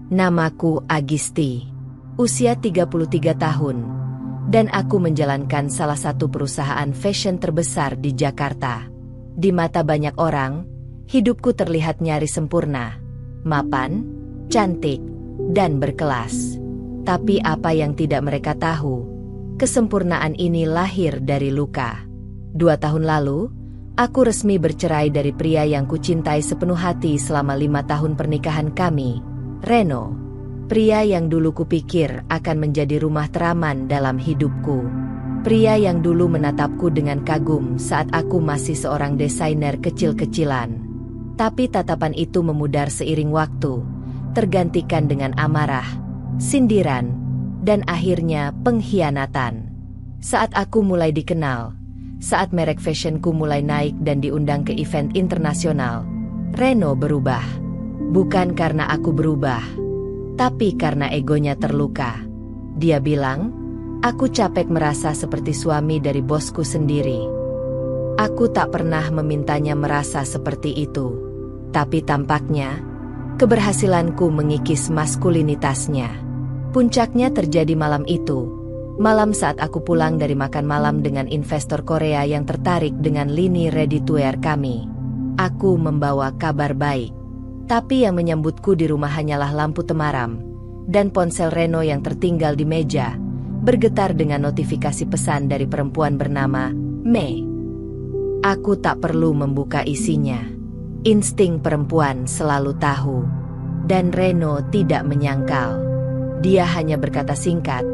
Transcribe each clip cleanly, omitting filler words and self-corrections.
Namaku Agisti. Usia 33 tahun. Dan aku menjalankan salah satu perusahaan fashion terbesar di Jakarta. Di mata banyak orang, hidupku terlihat nyaris sempurna, mapan, cantik, dan berkelas. Tapi apa yang tidak mereka tahu, kesempurnaan ini lahir dari luka. 2 tahun lalu, aku resmi bercerai dari pria yang kucintai sepenuh hati selama 5 tahun pernikahan kami, Reno. Pria yang dulu kupikir akan menjadi rumah teraman dalam hidupku. Pria yang dulu menatapku dengan kagum saat aku masih seorang desainer kecil-kecilan. Tapi tatapan itu memudar seiring waktu, tergantikan dengan amarah, sindiran, dan akhirnya pengkhianatan. Saat aku mulai dikenal, saat merek fashionku mulai naik dan diundang ke event internasional, Reno berubah. Bukan karena aku berubah, tapi karena egonya terluka. Dia bilang, aku capek merasa seperti suami dari bosku sendiri. Aku tak pernah memintanya merasa seperti itu. Tapi tampaknya, keberhasilanku mengikis maskulinitasnya. Puncaknya terjadi malam itu. Malam saat aku pulang dari makan malam dengan investor Korea yang tertarik dengan lini ready-to-wear kami. Aku membawa kabar baik. Tapi yang menyambutku di rumah hanyalah lampu temaram, dan ponsel Reno yang tertinggal di meja, bergetar dengan notifikasi pesan dari perempuan bernama Mei. Aku tak perlu membuka isinya. Insting perempuan selalu tahu. Dan Reno tidak menyangkal. Dia hanya berkata singkat,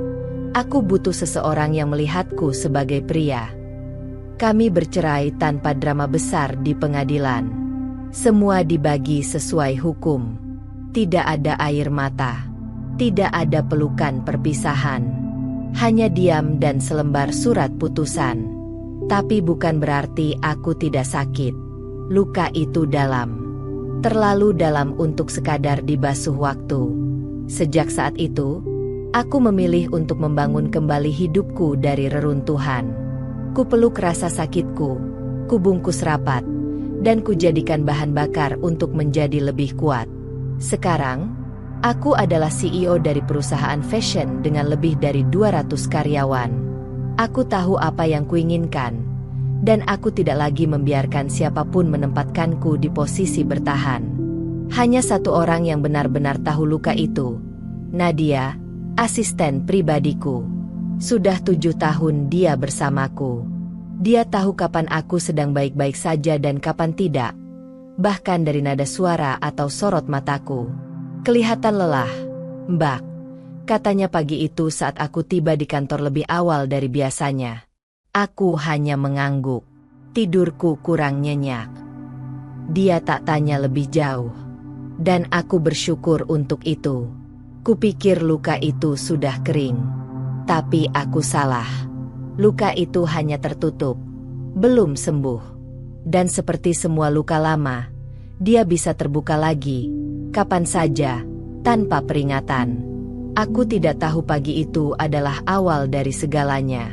aku butuh seseorang yang melihatku sebagai pria. Kami bercerai tanpa drama besar di pengadilan. Semua dibagi sesuai hukum. Tidak ada air mata. Tidak ada pelukan perpisahan. Hanya diam dan selembar surat putusan. Tapi bukan berarti aku tidak sakit. Luka itu dalam. Terlalu dalam untuk sekadar dibasuh waktu. Sejak saat itu, aku memilih untuk membangun kembali hidupku dari reruntuhan. Kupeluk rasa sakitku, kubungkus rapat, dan kujadikan bahan bakar untuk menjadi lebih kuat. Sekarang, aku adalah CEO dari perusahaan fashion dengan lebih dari 200 karyawan. Aku tahu apa yang kuinginkan, dan aku tidak lagi membiarkan siapapun menempatkanku di posisi bertahan. Hanya satu orang yang benar-benar tahu luka itu, Nadia, asisten pribadiku. Sudah 7 tahun dia bersamaku. Dia tahu kapan aku sedang baik-baik saja dan kapan tidak. Bahkan dari nada suara atau sorot mataku. Kelihatan lelah. Mbak, katanya pagi itu saat aku tiba di kantor lebih awal dari biasanya. Aku hanya mengangguk. Tidurku kurang nyenyak. Dia tak tanya lebih jauh. Dan aku bersyukur untuk itu. Kupikir luka itu sudah kering. Tapi aku salah. Luka itu hanya tertutup, belum sembuh. Dan seperti semua luka lama, dia bisa terbuka lagi, kapan saja, tanpa peringatan. Aku tidak tahu pagi itu adalah awal dari segalanya.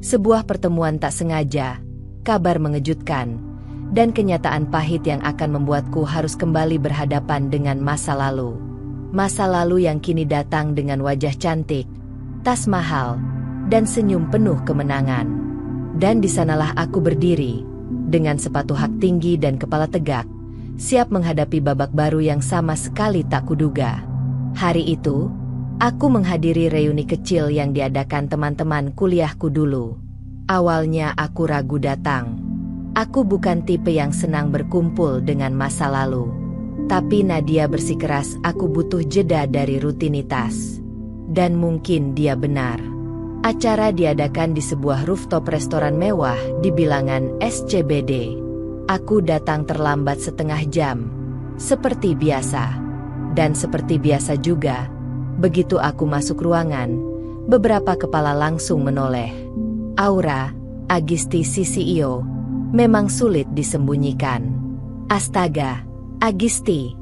Sebuah pertemuan tak sengaja, kabar mengejutkan, dan kenyataan pahit yang akan membuatku harus kembali berhadapan dengan masa lalu. Masa lalu yang kini datang dengan wajah cantik, tas mahal, dan senyum penuh kemenangan. Dan di sanalah aku berdiri, dengan sepatu hak tinggi dan kepala tegak, siap menghadapi babak baru yang sama sekali tak kuduga. Hari itu, aku menghadiri reuni kecil yang diadakan teman-teman kuliahku dulu. Awalnya aku ragu datang. Aku bukan tipe yang senang berkumpul dengan masa lalu. Tapi Nadia bersikeras aku butuh jeda dari rutinitas. Dan mungkin dia benar. Acara diadakan di sebuah rooftop restoran mewah di bilangan SCBD. Aku datang terlambat setengah jam, seperti biasa. Dan seperti biasa juga, begitu aku masuk ruangan, beberapa kepala langsung menoleh. Aura, Agisti si CEO, memang sulit disembunyikan. Astaga, Agisti.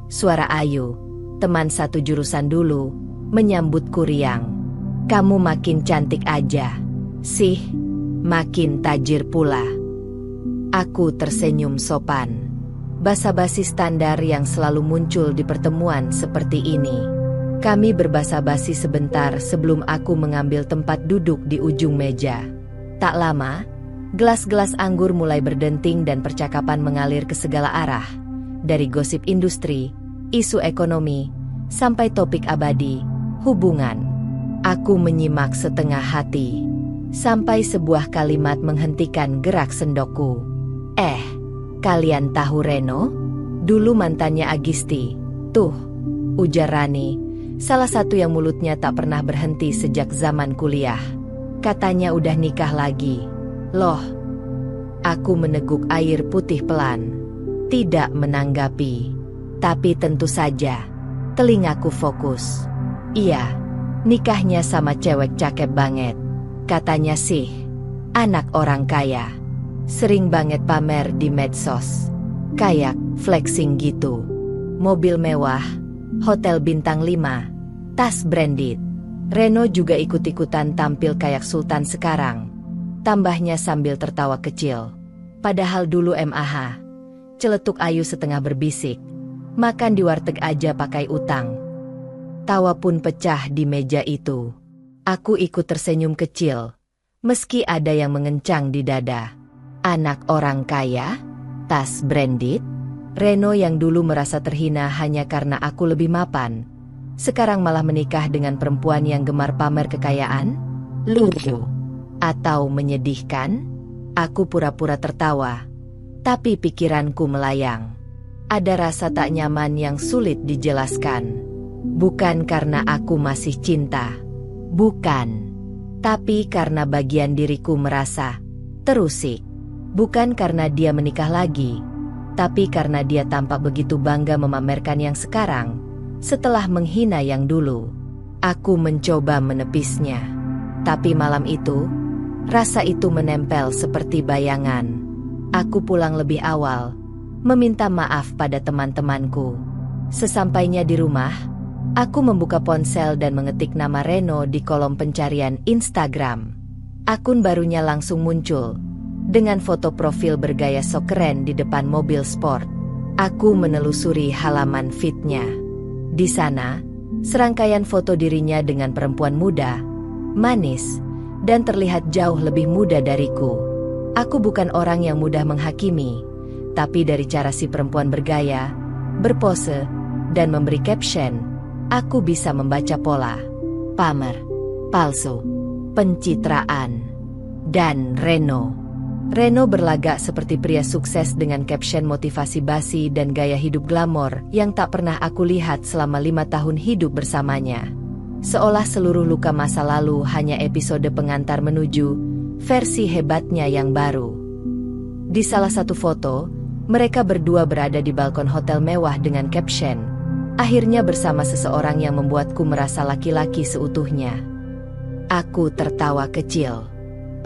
Suara Ayu, teman satu jurusan dulu, menyambutku riang. Kamu makin cantik aja. Sih, makin tajir pula. Aku tersenyum sopan. Basa-basi standar yang selalu muncul di pertemuan seperti ini. Kami berbasa-basi sebentar sebelum aku mengambil tempat duduk di ujung meja. Tak lama, gelas-gelas anggur mulai berdenting dan percakapan mengalir ke segala arah. Dari gosip industri, isu ekonomi, sampai topik abadi, hubungan. Aku menyimak setengah hati. Sampai sebuah kalimat menghentikan gerak sendokku. Kalian tahu Reno? Dulu mantannya Agisti. Tuh, ujar Rani, salah satu yang mulutnya tak pernah berhenti sejak zaman kuliah. Katanya udah nikah lagi. Loh, aku meneguk air putih pelan. Tidak menanggapi. Tapi tentu saja, telingaku fokus. Iya, nikahnya sama cewek cakep banget. Katanya sih, anak orang kaya. Sering banget pamer di medsos. Kayak flexing gitu. Mobil mewah, hotel bintang 5, tas branded. Reno juga ikut-ikutan tampil kayak sultan sekarang. Tambahnya sambil tertawa kecil. Padahal dulu MAH. Celetuk Ayu setengah berbisik. Makan di warteg aja pakai utang. Tawa pun pecah di meja itu. Aku ikut tersenyum kecil. Meski ada yang mengencang di dada. Anak orang kaya? Tas branded? Reno yang dulu merasa terhina hanya karena aku lebih mapan. Sekarang malah menikah dengan perempuan yang gemar pamer kekayaan? Lucu. Atau menyedihkan? Aku pura-pura tertawa. Tapi pikiranku melayang. Ada rasa tak nyaman yang sulit dijelaskan. Bukan karena aku masih cinta. Bukan. Tapi karena bagian diriku merasa terusik. Bukan karena dia menikah lagi, tapi karena dia tampak begitu bangga memamerkan yang sekarang, setelah menghina yang dulu. Aku mencoba menepisnya. Tapi malam itu, rasa itu menempel seperti bayangan. Aku pulang lebih awal, meminta maaf pada teman-temanku. Sesampainya di rumah, aku membuka ponsel dan mengetik nama Reno di kolom pencarian Instagram. Akun barunya langsung muncul. Dengan foto profil bergaya sok keren di depan mobil sport. Aku menelusuri halaman feed-nya. Di sana, serangkaian foto dirinya dengan perempuan muda, manis, dan terlihat jauh lebih muda dariku. Aku bukan orang yang mudah menghakimi, tapi dari cara si perempuan bergaya, berpose, dan memberi caption, aku bisa membaca pola. Pamer, palsu, pencitraan, dan Reno berlagak seperti pria sukses dengan caption motivasi basi dan gaya hidup glamor yang tak pernah aku lihat selama 5 tahun hidup bersamanya. Seolah seluruh luka masa lalu hanya episode pengantar menuju versi hebatnya yang baru. Di salah satu foto, mereka berdua berada di balkon hotel mewah dengan caption, akhirnya bersama seseorang yang membuatku merasa laki-laki seutuhnya. Aku tertawa kecil.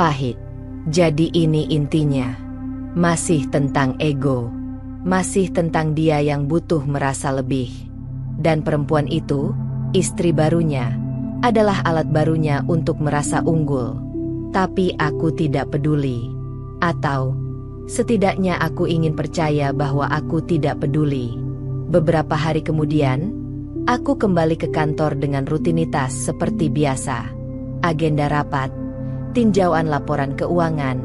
Pahit. Jadi ini intinya. Masih tentang ego. Masih tentang dia yang butuh merasa lebih. Dan perempuan itu, istri barunya, adalah alat barunya untuk merasa unggul. Tapi aku tidak peduli. Atau, setidaknya aku ingin percaya bahwa aku tidak peduli. Beberapa hari kemudian, aku kembali ke kantor dengan rutinitas seperti biasa. Agenda rapat, tinjauan laporan keuangan,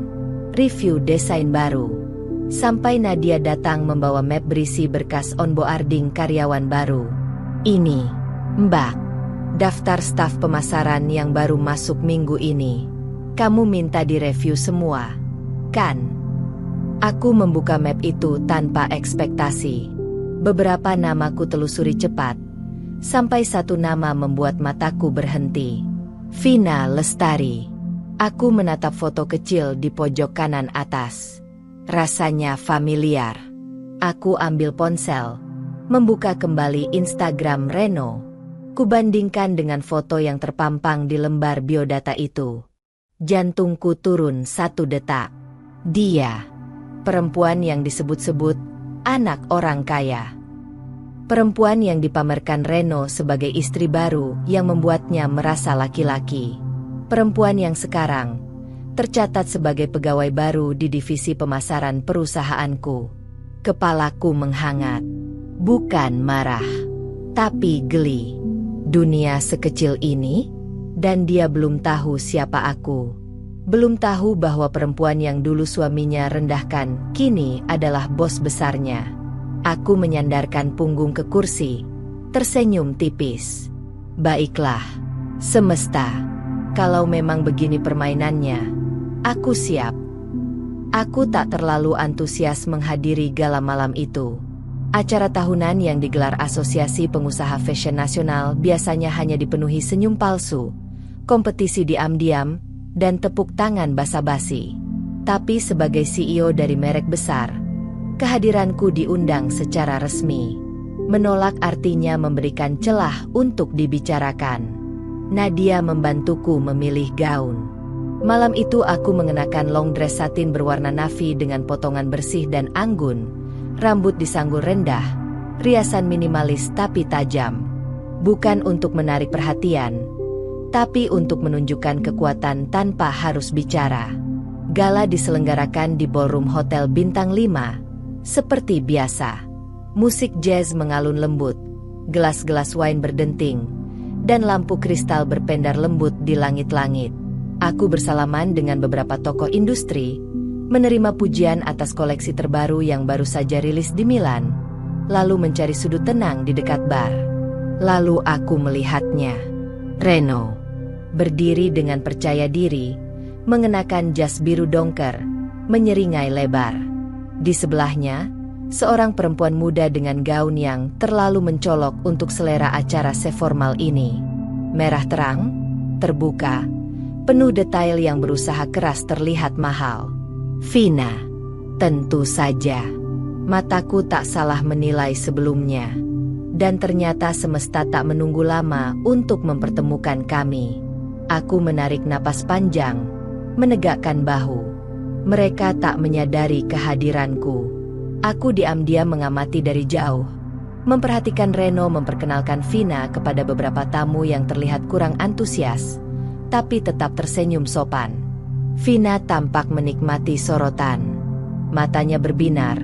review desain baru. Sampai Nadia datang membawa map berisi berkas onboarding karyawan baru. Ini, Mbak, daftar staf pemasaran yang baru masuk minggu ini. Kamu minta direview semua, kan? Aku membuka map itu tanpa ekspektasi. Beberapa namaku telusuri cepat, sampai satu nama membuat mataku berhenti. Vina Lestari. Aku menatap foto kecil di pojok kanan atas. Rasanya familiar. Aku ambil ponsel, membuka kembali Instagram Reno. Kubandingkan dengan foto yang terpampang di lembar biodata itu. Jantungku turun 1 detak. Dia, perempuan yang disebut-sebut anak orang kaya. Perempuan yang dipamerkan Reno sebagai istri baru yang membuatnya merasa laki-laki. Perempuan yang sekarang tercatat sebagai pegawai baru di divisi pemasaran perusahaanku. Kepalaku menghangat. Bukan marah, tapi geli. Dunia sekecil ini, dan dia belum tahu siapa aku. Belum tahu bahwa perempuan yang dulu suaminya rendahkan, kini adalah bos besarnya. Aku menyandarkan punggung ke kursi, tersenyum tipis. Baiklah, semesta. Kalau memang begini permainannya, aku siap. Aku tak terlalu antusias menghadiri gala malam itu. Acara tahunan yang digelar Asosiasi Pengusaha Fashion Nasional biasanya hanya dipenuhi senyum palsu, kompetisi diam-diam, dan tepuk tangan basa-basi. Tapi sebagai CEO dari merek besar, kehadiranku diundang secara resmi. Menolak artinya memberikan celah untuk dibicarakan. Nadia membantuku memilih gaun. Malam itu aku mengenakan long dress satin berwarna navy dengan potongan bersih dan anggun, rambut disanggul rendah, riasan minimalis tapi tajam. Bukan untuk menarik perhatian, tapi untuk menunjukkan kekuatan tanpa harus bicara. Gala diselenggarakan di ballroom Hotel Bintang 5, seperti biasa. Musik jazz mengalun lembut, gelas-gelas wine berdenting, dan lampu kristal berpendar lembut di langit-langit. Aku bersalaman dengan beberapa tokoh industri, menerima pujian atas koleksi terbaru yang baru saja rilis di Milan, lalu mencari sudut tenang di dekat bar. Lalu aku melihatnya. Reno, berdiri dengan percaya diri, mengenakan jas biru dongker, menyeringai lebar. Di sebelahnya, seorang perempuan muda dengan gaun yang terlalu mencolok untuk selera acara seformal ini. Merah terang, terbuka, penuh detail yang berusaha keras terlihat mahal. Vina. Tentu saja. Mataku tak salah menilai sebelumnya. Dan ternyata semesta tak menunggu lama untuk mempertemukan kami. Aku menarik napas panjang, menegakkan bahu. Mereka tak menyadari kehadiranku. Aku diam-diam mengamati dari jauh. Memperhatikan Reno memperkenalkan Vina kepada beberapa tamu yang terlihat kurang antusias, tapi tetap tersenyum sopan. Vina tampak menikmati sorotan. Matanya berbinar,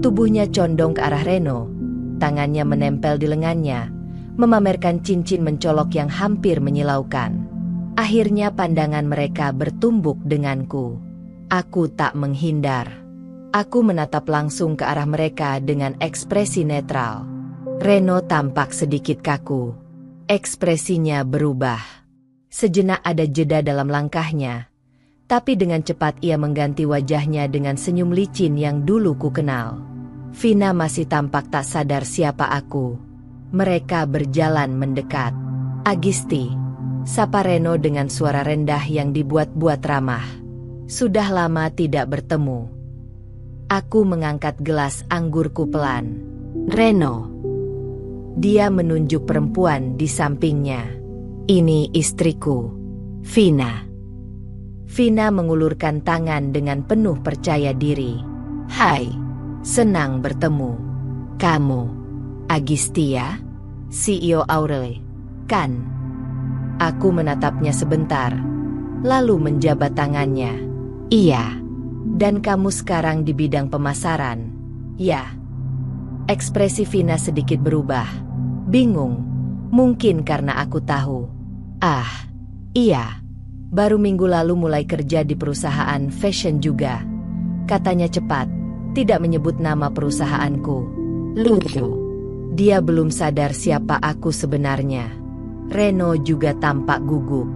tubuhnya condong ke arah Reno, tangannya menempel di lengannya, memamerkan cincin mencolok yang hampir menyilaukan. Akhirnya pandangan mereka bertumbuk denganku. Aku tak menghindar. Aku menatap langsung ke arah mereka dengan ekspresi netral. Reno tampak sedikit kaku. Ekspresinya berubah. Sejenak ada jeda dalam langkahnya, tapi dengan cepat ia mengganti wajahnya dengan senyum licin yang dulu ku kenal. Vina masih tampak tak sadar siapa aku. Mereka berjalan mendekat. Agisti, sapa Reno dengan suara rendah yang dibuat-buat ramah. Sudah lama tidak bertemu. Aku mengangkat gelas anggurku pelan. Reno. Dia menunjuk perempuan di sampingnya. Ini istriku, Vina. Vina mengulurkan tangan dengan penuh percaya diri. Hai, senang bertemu. Kamu, Agistia, CEO Aureli, kan? Aku menatapnya sebentar, lalu menjabat tangannya. Iya. Dan kamu sekarang di bidang pemasaran? Ya. Ekspresi Vina sedikit berubah. Bingung, mungkin karena aku tahu. Ah, iya. Baru minggu lalu mulai kerja di perusahaan fashion juga. Katanya cepat, tidak menyebut nama perusahaanku. Lucu. Dia belum sadar siapa aku sebenarnya. Reno juga tampak gugup.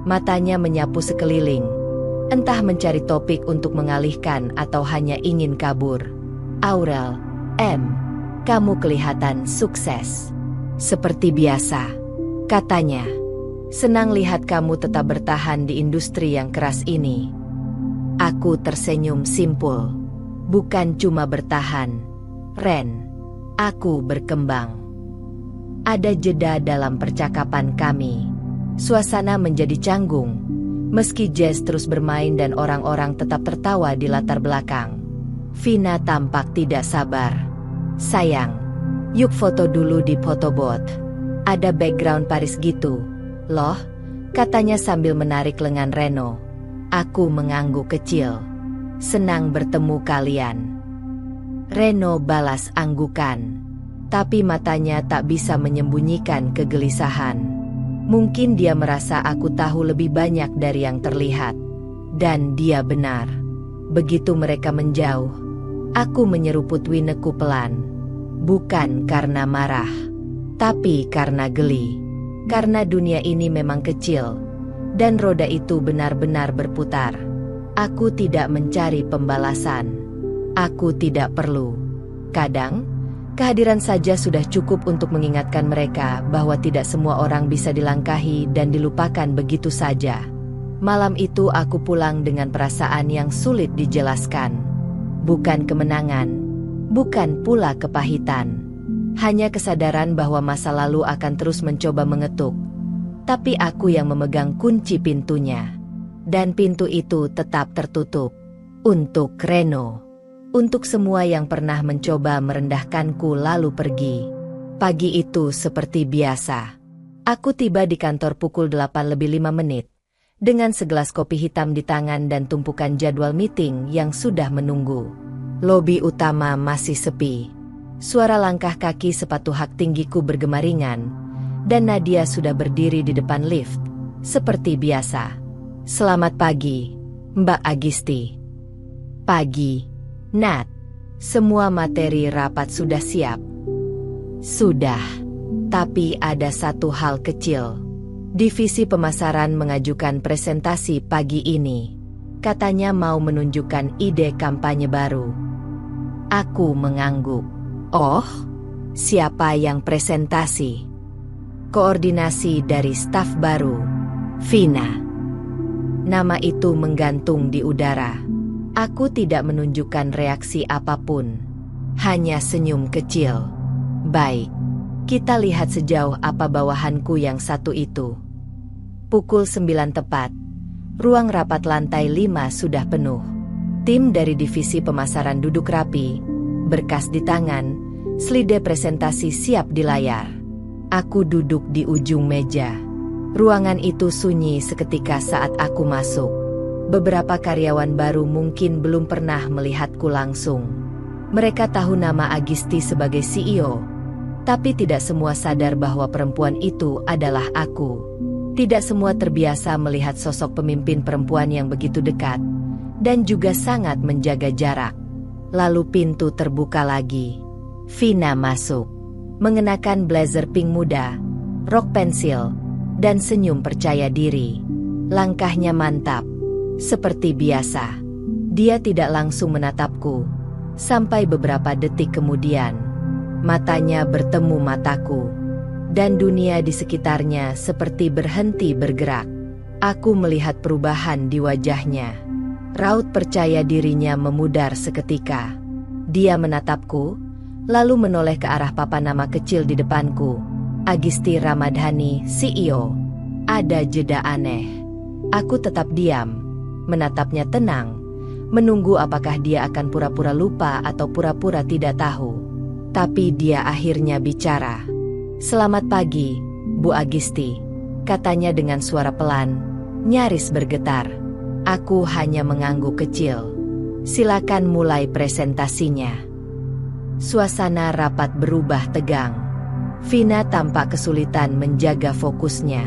Matanya menyapu sekeliling. Entah mencari topik untuk mengalihkan atau hanya ingin kabur. Aurel, kamu kelihatan sukses. Seperti biasa, katanya. Senang lihat kamu tetap bertahan di industri yang keras ini. Aku tersenyum simpul. Bukan cuma bertahan, Ren. Aku berkembang. Ada jeda dalam percakapan kami. Suasana menjadi canggung. Meski jazz terus bermain dan orang-orang tetap tertawa di latar belakang. Vina tampak tidak sabar. Sayang, yuk foto dulu di photobooth. Ada background Paris gitu. Loh, katanya sambil menarik lengan Reno. Aku mengangguk kecil. Senang bertemu kalian. Reno balas anggukan. Tapi matanya tak bisa menyembunyikan kegelisahan. Mungkin dia merasa aku tahu lebih banyak dari yang terlihat. Dan dia benar. Begitu mereka menjauh, aku menyeruput wineku pelan. Bukan karena marah, tapi karena geli. Karena dunia ini memang kecil, dan roda itu benar-benar berputar. Aku tidak mencari pembalasan. Aku tidak perlu. Kadang, kehadiran saja sudah cukup untuk mengingatkan mereka bahwa tidak semua orang bisa dilangkahi dan dilupakan begitu saja. Malam itu aku pulang dengan perasaan yang sulit dijelaskan. Bukan kemenangan, bukan pula kepahitan. Hanya kesadaran bahwa masa lalu akan terus mencoba mengetuk. Tapi aku yang memegang kunci pintunya. Dan pintu itu tetap tertutup. Untuk Reno. Untuk semua yang pernah mencoba merendahkanku lalu pergi. Pagi itu seperti biasa. Aku tiba di kantor pukul 8:05, dengan segelas kopi hitam di tangan dan tumpukan jadwal meeting yang sudah menunggu. Lobi utama masih sepi. Suara langkah kaki sepatu hak tinggiku bergema ringan, dan Nadia sudah berdiri di depan lift, seperti biasa. Selamat pagi, Mbak Agisti. Pagi. Nat, semua materi rapat sudah siap. Sudah, tapi ada satu hal kecil. Divisi pemasaran mengajukan presentasi pagi ini. Katanya mau menunjukkan ide kampanye baru. Aku mengangguk. Oh, siapa yang presentasi? Koordinasi dari staf baru, Vina. Nama itu menggantung di udara. Aku tidak menunjukkan reaksi apapun. Hanya senyum kecil. Baik, kita lihat sejauh apa bawahanku yang satu itu. Pukul 9 tepat. Ruang rapat lantai 5 sudah penuh. Tim dari divisi pemasaran duduk rapi, berkas di tangan, slide presentasi siap di layar. Aku duduk di ujung meja. Ruangan itu sunyi seketika saat aku masuk. Beberapa karyawan baru mungkin belum pernah melihatku langsung. Mereka tahu nama Agisti sebagai CEO, tapi tidak semua sadar bahwa perempuan itu adalah aku. Tidak semua terbiasa melihat sosok pemimpin perempuan yang begitu dekat, dan juga sangat menjaga jarak. Lalu pintu terbuka lagi. Vina masuk, mengenakan blazer pink muda, rok pensil, dan senyum percaya diri. Langkahnya mantap. Seperti biasa, dia tidak langsung menatapku. Sampai beberapa detik kemudian, matanya bertemu mataku. Dan dunia di sekitarnya seperti berhenti bergerak. Aku melihat perubahan di wajahnya. Raut percaya dirinya memudar seketika. Dia menatapku, lalu menoleh ke arah papan nama kecil di depanku. Agisti Ramadhani, CEO. Ada jeda aneh. Aku tetap diam. Menatapnya tenang, menunggu apakah dia akan pura-pura lupa atau pura-pura tidak tahu. Tapi dia akhirnya bicara. Selamat pagi, Bu Agisti, katanya dengan suara pelan, nyaris bergetar. Aku hanya mengangguk kecil. Silakan mulai presentasinya. Suasana rapat berubah tegang. Vina tampak kesulitan menjaga fokusnya.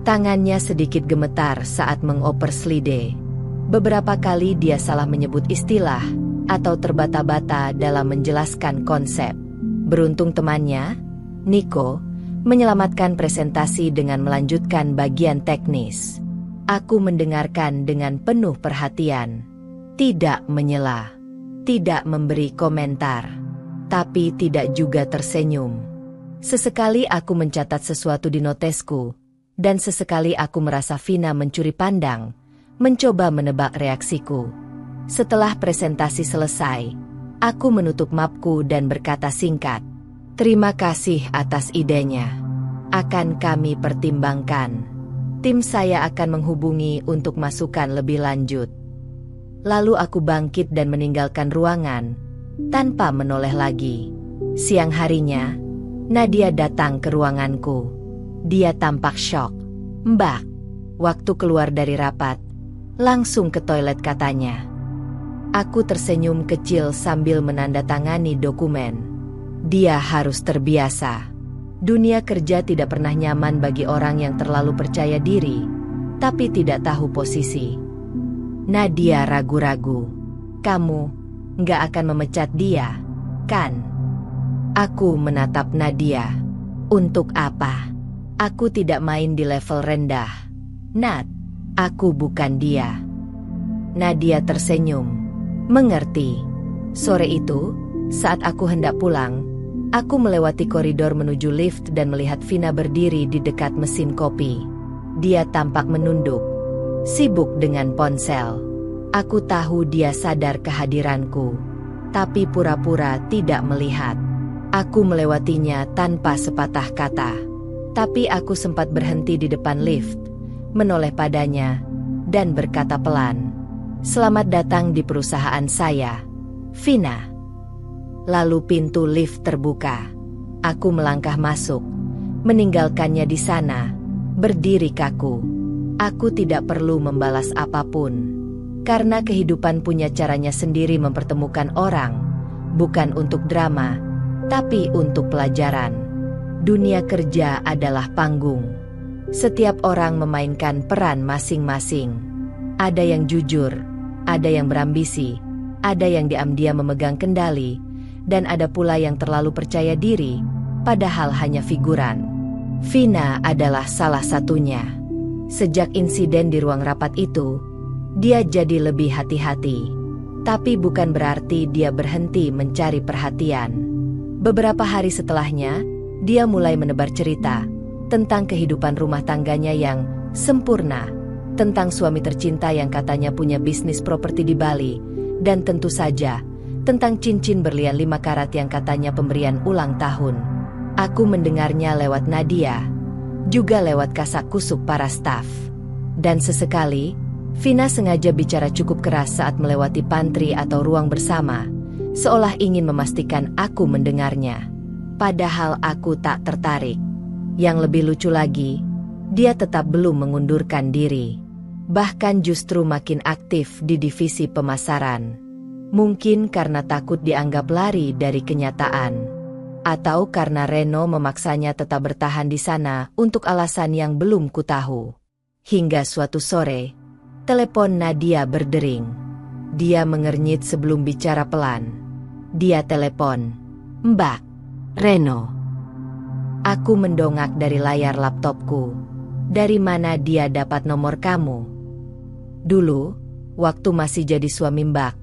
Tangannya sedikit gemetar saat mengoper slide. Beberapa kali dia salah menyebut istilah atau terbata-bata dalam menjelaskan konsep. Beruntung temannya, Nico, menyelamatkan presentasi dengan melanjutkan bagian teknis. Aku mendengarkan dengan penuh perhatian. Tidak menyela, tidak memberi komentar, tapi tidak juga tersenyum. Sesekali aku mencatat sesuatu di notesku, dan sesekali aku merasa Vina mencuri pandang, mencoba menebak reaksiku. Setelah presentasi selesai, aku menutup mapku dan berkata singkat, "Terima kasih atas idenya. Akan kami pertimbangkan. Tim saya akan menghubungi untuk masukan lebih lanjut." Lalu aku bangkit dan meninggalkan ruangan, tanpa menoleh lagi. Siang harinya, Nadia datang ke ruanganku. Dia tampak syok. "Mbak," waktu keluar dari rapat, langsung ke toilet katanya. Aku tersenyum kecil sambil menandatangani dokumen. Dia harus terbiasa. Dunia kerja tidak pernah nyaman bagi orang yang terlalu percaya diri, tapi tidak tahu posisi. Nadia ragu-ragu. Kamu nggak akan memecat dia, kan? Aku menatap Nadia. Untuk apa? Aku tidak main di level rendah. Nat, aku bukan dia. Nadia tersenyum. Mengerti. Sore itu, saat aku hendak pulang, aku melewati koridor menuju lift dan melihat Vina berdiri di dekat mesin kopi. Dia tampak menunduk, sibuk dengan ponsel. Aku tahu dia sadar kehadiranku, tapi pura-pura tidak melihat. Aku melewatinya tanpa sepatah kata. Tapi aku sempat berhenti di depan lift, menoleh padanya, dan berkata pelan, "Selamat datang di perusahaan saya, Vina." Lalu pintu lift terbuka. Aku melangkah masuk, meninggalkannya di sana, berdiri kaku. Aku tidak perlu membalas apapun, karena kehidupan punya caranya sendiri mempertemukan orang, bukan untuk drama, tapi untuk pelajaran. Dunia kerja adalah panggung. Setiap orang memainkan peran masing-masing. Ada yang jujur, ada yang berambisi, ada yang diam-diam memegang kendali, dan ada pula yang terlalu percaya diri, padahal hanya figuran. Vina adalah salah satunya. Sejak insiden di ruang rapat itu, dia jadi lebih hati-hati. Tapi bukan berarti dia berhenti mencari perhatian. Beberapa hari setelahnya, dia mulai menebar cerita tentang kehidupan rumah tangganya yang sempurna, tentang suami tercinta yang katanya punya bisnis properti di Bali, dan tentu saja tentang cincin berlian 5 karat yang katanya pemberian ulang tahun. Aku mendengarnya lewat Nadia, juga lewat kasak-kusuk para staf. Dan sesekali, Vina sengaja bicara cukup keras saat melewati pantry atau ruang bersama, seolah ingin memastikan aku mendengarnya. Padahal aku tak tertarik. Yang lebih lucu lagi, dia tetap belum mengundurkan diri. Bahkan justru makin aktif di divisi pemasaran. Mungkin karena takut dianggap lari dari kenyataan. Atau karena Reno memaksanya tetap bertahan di sana untuk alasan yang belum kutahu. Hingga suatu sore, telepon Nadia berdering. Dia mengernyit sebelum bicara pelan. Dia telepon, "Mbak Reno." Aku mendongak dari layar laptopku. "Dari mana dia dapat nomor kamu?" "Dulu, waktu masih jadi suami Mbak,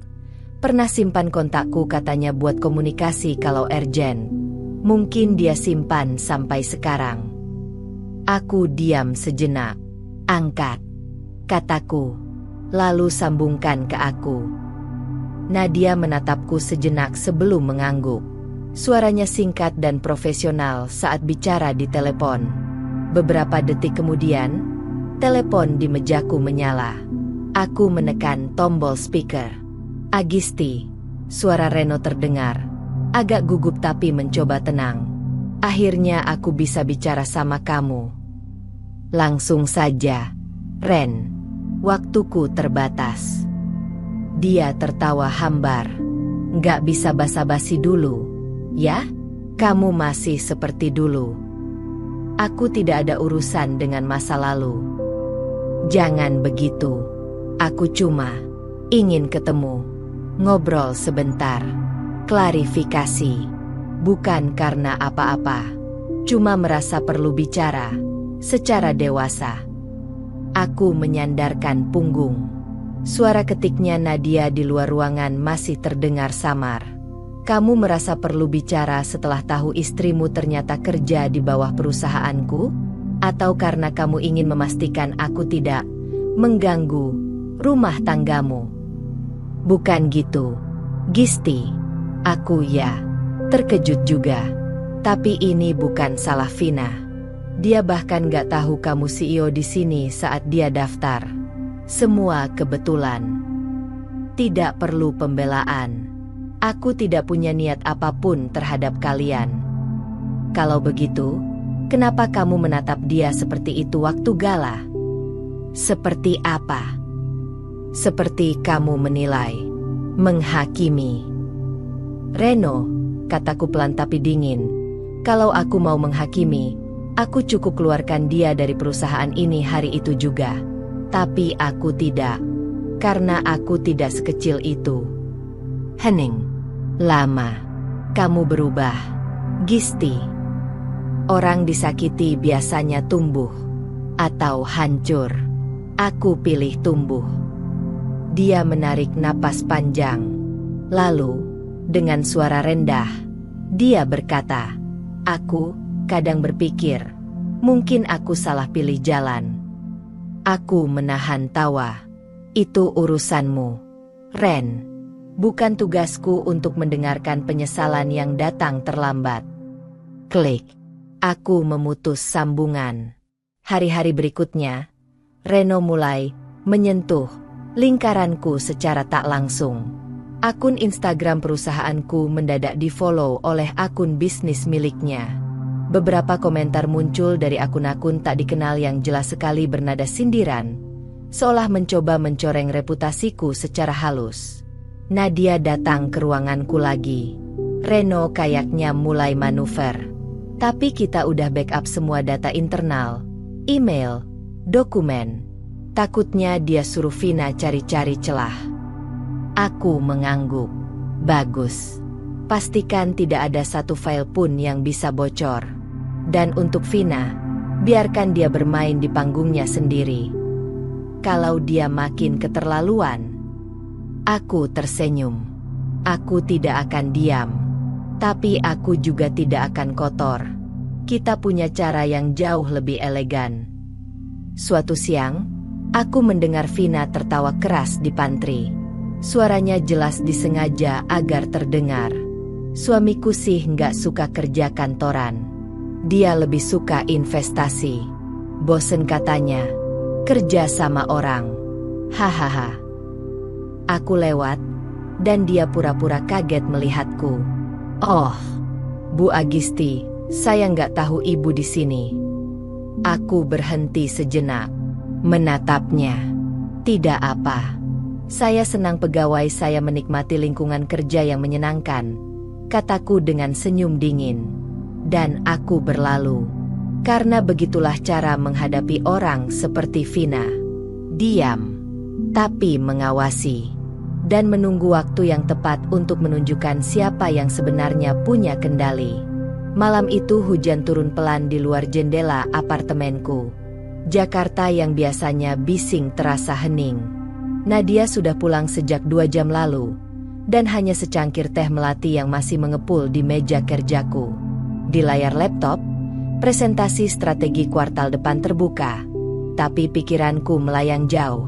pernah simpan kontakku katanya buat komunikasi kalau urgent. Mungkin dia simpan sampai sekarang." Aku diam sejenak. "Angkat," kataku, lalu sambungkan ke aku. Nadia menatapku sejenak sebelum mengangguk. Suaranya singkat dan profesional saat bicara di telepon. Beberapa detik kemudian, telepon di mejaku menyala. Aku menekan tombol speaker. "Agisti," suara Reno terdengar. Agak gugup tapi mencoba tenang. "Akhirnya aku bisa bicara sama kamu." "Langsung saja, Ren. Waktuku terbatas." Dia tertawa hambar. "Nggak bisa basa-basi dulu, ya? Kamu masih seperti dulu. Aku tidak ada urusan dengan masa lalu." "Jangan begitu. Aku cuma ingin ketemu, ngobrol sebentar, klarifikasi. Bukan karena apa-apa. Cuma merasa perlu bicara secara dewasa." Aku menyandarkan punggung. Suara ketiknya Nadia di luar ruangan masih terdengar samar. "Kamu merasa perlu bicara setelah tahu istrimu ternyata kerja di bawah perusahaanku? Atau karena kamu ingin memastikan aku tidak mengganggu rumah tanggamu?" "Bukan gitu, Gisti." Aku terkejut juga. "Tapi ini bukan salah Vina. Dia bahkan gak tahu kamu CEO di sini saat dia daftar. Semua kebetulan. Tidak perlu pembelaan. Aku tidak punya niat apapun terhadap kalian. Kalau begitu, kenapa kamu menatap dia seperti itu waktu gala?" "Seperti apa?" "Seperti kamu menilai Menghakimi. Reno, kataku pelan tapi dingin. Kalau aku mau menghakimi, aku cukup keluarkan dia dari perusahaan ini hari itu juga. Tapi aku tidak. Karena aku tidak sekecil itu. Hening. Lama. Kamu berubah. Gisti. Orang disakiti biasanya tumbuh. Atau hancur. Aku pilih tumbuh. Dia menarik napas panjang. Lalu, dengan suara rendah, dia berkata, "Aku kadang berpikir, mungkin aku salah pilih jalan." Aku menahan tawa. Itu urusanmu, Ren. Bukan tugasku untuk mendengarkan penyesalan yang datang terlambat. Klik. Aku memutus sambungan. Hari-hari berikutnya, Reno mulai menyentuh lingkaranku secara tak langsung. Akun Instagram perusahaanku mendadak di-follow oleh akun bisnis miliknya. Beberapa komentar muncul dari akun-akun tak dikenal yang jelas sekali bernada sindiran, seolah mencoba mencoreng reputasiku secara halus. Nadia datang ke ruanganku lagi. Reno kayaknya mulai manuver. Tapi kita udah backup semua data internal, email, dokumen. Takutnya dia suruh Vina cari-cari celah. Aku mengangguk. Bagus. Pastikan tidak ada satu file pun yang bisa bocor. Dan untuk Vina, biarkan dia bermain di panggungnya sendiri. Kalau dia makin keterlaluan. Aku tersenyum. Aku tidak akan diam. Tapi aku juga tidak akan kotor. Kita punya cara yang jauh lebih elegan. Suatu siang, aku mendengar Vina tertawa keras di pantry. Suaranya jelas disengaja agar terdengar. Suamiku sih nggak suka kerja kantoran. Dia lebih suka investasi. Bosen katanya. Kerja sama orang. Hahaha. Aku lewat, dan dia pura-pura kaget melihatku. Oh, Bu Agisti, saya nggak tahu ibu di sini. Aku berhenti sejenak. Menatapnya. Tidak apa. Saya senang pegawai saya menikmati lingkungan kerja yang menyenangkan, kataku dengan senyum dingin. Dan aku berlalu. Karena begitulah cara menghadapi orang seperti Vina. Diam. Tapi mengawasi. Dan menunggu waktu yang tepat untuk menunjukkan siapa yang sebenarnya punya kendali. Malam itu hujan turun pelan di luar jendela apartemenku. Jakarta yang biasanya bising terasa hening. Nadia sudah pulang sejak 2 jam lalu, dan hanya secangkir teh melati yang masih mengepul di meja kerjaku. Di layar laptop, presentasi strategi kuartal depan terbuka, tapi pikiranku melayang jauh.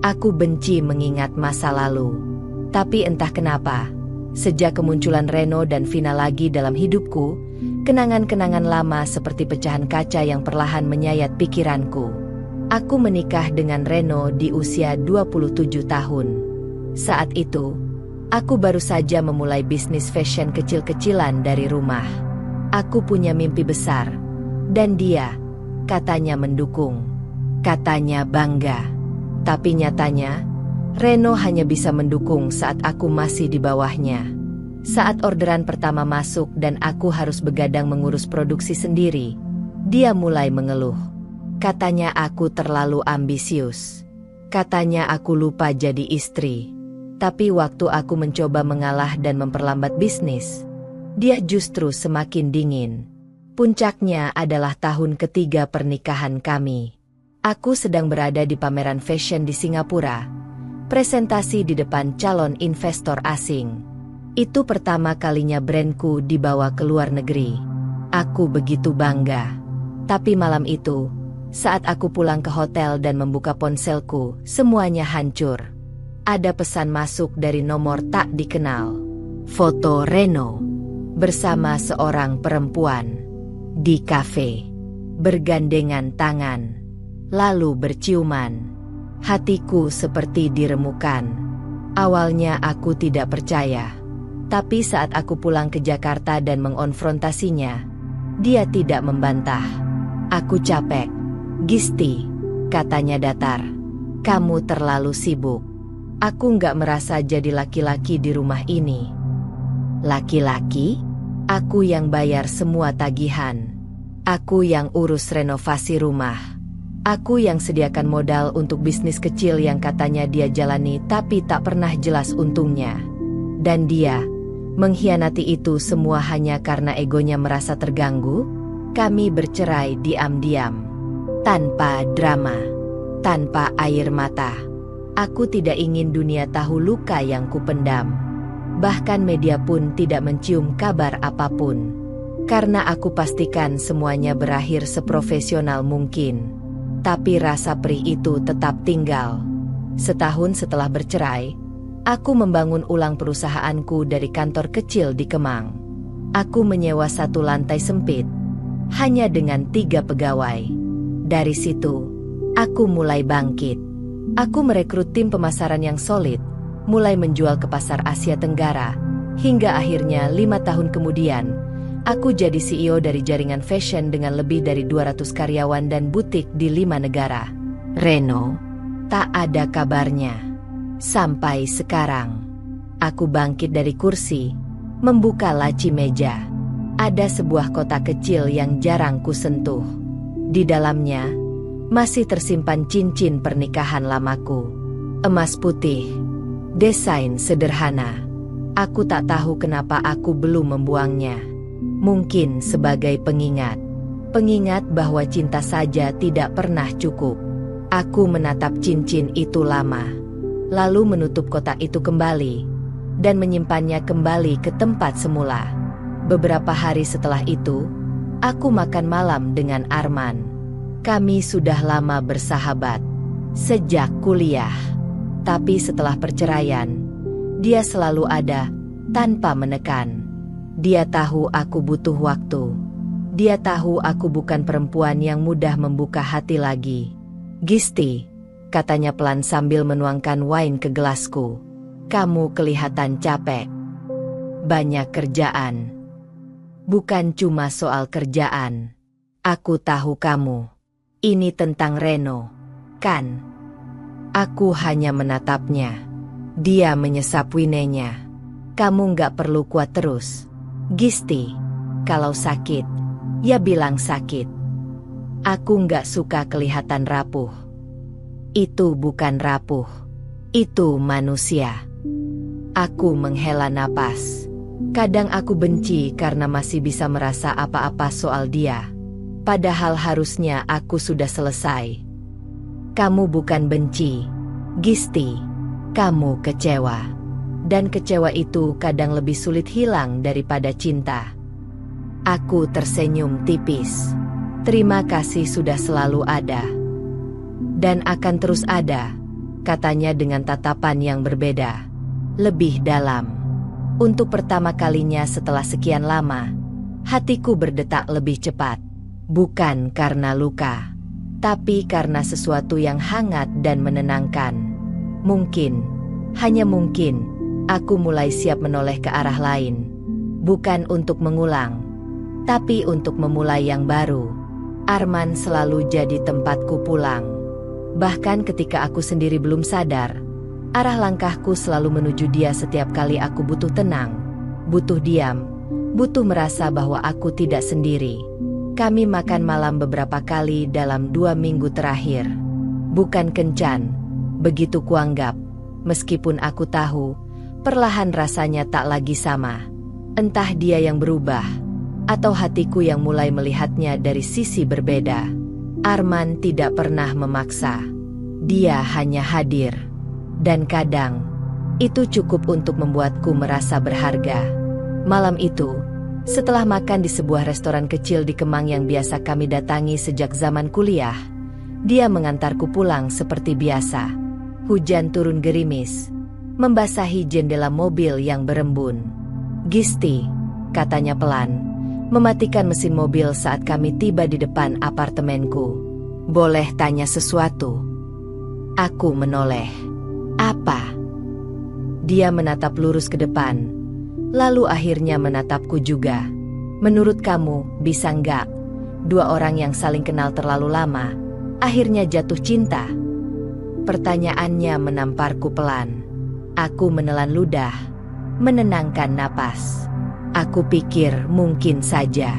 Aku benci mengingat masa lalu. Tapi entah kenapa, sejak kemunculan Reno dan Vina lagi dalam hidupku, kenangan-kenangan lama seperti pecahan kaca yang perlahan menyayat pikiranku. Aku menikah dengan Reno di usia 27 tahun. Saat itu, aku baru saja memulai bisnis fashion kecil-kecilan dari rumah. Aku punya mimpi besar, dan dia, katanya mendukung. Katanya bangga. Tapi nyatanya, Reno hanya bisa mendukung saat aku masih di bawahnya. Saat orderan pertama masuk dan aku harus begadang mengurus produksi sendiri, dia mulai mengeluh. Katanya aku terlalu ambisius. Katanya aku lupa jadi istri. Tapi waktu aku mencoba mengalah dan memperlambat bisnis, dia justru semakin dingin. Puncaknya adalah tahun ketiga pernikahan kami. Aku sedang berada di pameran fashion di Singapura. Presentasi di depan calon investor asing. Itu pertama kalinya brandku dibawa ke luar negeri. Aku begitu bangga. Tapi malam itu, saat aku pulang ke hotel dan membuka ponselku, semuanya hancur. Ada pesan masuk dari nomor tak dikenal. Foto Reno bersama seorang perempuan di kafe, bergandengan tangan, lalu berciuman. Hatiku seperti diremukan. Awalnya aku tidak percaya. Tapi saat aku pulang ke Jakarta dan mengonfrontasinya, dia tidak membantah. Aku capek. Gisti, katanya datar. Kamu terlalu sibuk. Aku nggak merasa jadi laki-laki di rumah ini. Laki-laki? Aku yang bayar semua tagihan. Aku yang urus renovasi rumah. Aku yang sediakan modal untuk bisnis kecil yang katanya dia jalani tapi tak pernah jelas untungnya. Dan dia mengkhianati itu semua hanya karena egonya merasa terganggu. Kami bercerai diam-diam, tanpa drama, tanpa air mata. Aku tidak ingin dunia tahu luka yang kupendam. Bahkan media pun tidak mencium kabar apapun. Karena aku pastikan semuanya berakhir seprofesional mungkin. Tapi rasa perih itu tetap tinggal. Setahun setelah bercerai, aku membangun ulang perusahaanku dari kantor kecil di Kemang. Aku menyewa 1 lantai sempit, hanya dengan 3 pegawai. Dari situ, aku mulai bangkit. Aku merekrut tim pemasaran yang solid, mulai menjual ke pasar Asia Tenggara, hingga akhirnya 5 tahun kemudian, aku jadi CEO dari jaringan fashion dengan lebih dari 200 karyawan dan butik di 5 negara. Reno, tak ada kabarnya. Sampai sekarang, aku bangkit dari kursi, membuka laci meja. Ada sebuah kotak kecil yang jarang kusentuh. Di dalamnya, masih tersimpan cincin pernikahan lamaku. Emas putih, desain sederhana. Aku tak tahu kenapa aku belum membuangnya. Mungkin sebagai pengingat. Pengingat bahwa cinta saja tidak pernah cukup. Aku menatap cincin itu lama, lalu menutup kotak itu kembali, dan menyimpannya kembali ke tempat semula. Beberapa hari setelah itu, aku makan malam dengan Arman. Kami sudah lama bersahabat, sejak kuliah. Tapi setelah perceraian, dia selalu ada, tanpa menekan. Dia tahu aku butuh waktu. Dia tahu aku bukan perempuan yang mudah membuka hati lagi. "Gisti," katanya pelan sambil menuangkan wine ke gelasku. "Kamu kelihatan capek. Banyak kerjaan." "Bukan cuma soal kerjaan. Aku tahu kamu. Ini tentang Reno, kan?" Aku hanya menatapnya. Dia menyesap winenya. "Kamu nggak perlu kuat terus, Gisti. Kalau sakit, ya bilang sakit. Aku nggak suka kelihatan rapuh." "Itu bukan rapuh. Itu manusia." Aku menghela napas. Kadang aku benci karena masih bisa merasa apa-apa soal dia. Padahal harusnya aku sudah selesai. "Kamu bukan benci, Gisti. Kamu kecewa. Dan kecewa itu kadang lebih sulit hilang daripada cinta." Aku tersenyum tipis. "Terima kasih sudah selalu ada. Dan akan terus ada," katanya dengan tatapan yang berbeda, lebih dalam. Untuk pertama kalinya setelah sekian lama, hatiku berdetak lebih cepat. Bukan karena luka, tapi karena sesuatu yang hangat dan menenangkan. Mungkin, hanya mungkin, aku mulai siap menoleh ke arah lain. Bukan untuk mengulang, tapi untuk memulai yang baru. Arman selalu jadi tempatku pulang. Bahkan ketika aku sendiri belum sadar, arah langkahku selalu menuju dia setiap kali aku butuh tenang, butuh diam, butuh merasa bahwa aku tidak sendiri. Kami makan malam beberapa kali dalam 2 minggu terakhir. Bukan kencan, begitu kuanggap, meskipun aku tahu, perlahan rasanya tak lagi sama. Entah dia yang berubah, atau hatiku yang mulai melihatnya dari sisi berbeda. Arman tidak pernah memaksa. Dia hanya hadir. Dan kadang, itu cukup untuk membuatku merasa berharga. Malam itu, setelah makan di sebuah restoran kecil di Kemang yang biasa kami datangi sejak zaman kuliah, dia mengantarku pulang seperti biasa. Hujan turun gerimis, membasahi jendela mobil yang berembun. "Gisti," katanya pelan, mematikan mesin mobil saat kami tiba di depan apartemenku. "Boleh tanya sesuatu?" Aku menoleh. "Apa?" Dia menatap lurus ke depan, lalu akhirnya menatapku juga. "Menurut kamu, bisa nggak 2 orang yang saling kenal terlalu lama, akhirnya jatuh cinta?" Pertanyaannya menamparku pelan. Aku menelan ludah, menenangkan napas. Aku pikir mungkin saja.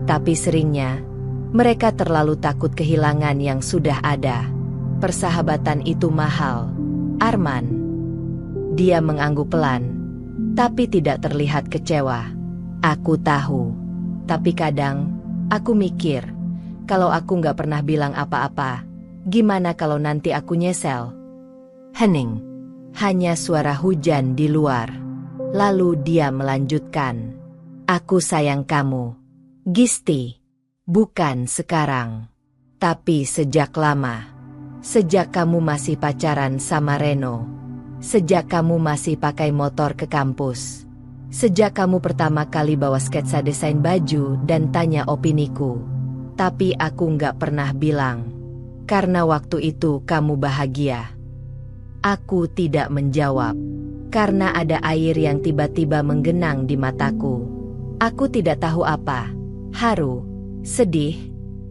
Tapi seringnya, mereka terlalu takut kehilangan yang sudah ada. Persahabatan itu mahal, Arman. Dia mengangguk pelan, tapi tidak terlihat kecewa. Aku tahu, tapi kadang, aku mikir, kalau aku nggak pernah bilang apa-apa, gimana kalau nanti aku nyesel? Hening. Hanya suara hujan di luar. Lalu dia melanjutkan. Aku sayang kamu, Gisti. Bukan sekarang, tapi sejak lama. Sejak kamu masih pacaran sama Reno. Sejak kamu masih pakai motor ke kampus. Sejak kamu pertama kali bawa sketsa desain baju dan tanya opiniku. Tapi aku nggak pernah bilang. Karena waktu itu kamu bahagia. Aku tidak menjawab. Karena ada air yang tiba-tiba menggenang di mataku. Aku tidak tahu apa. Haru, sedih,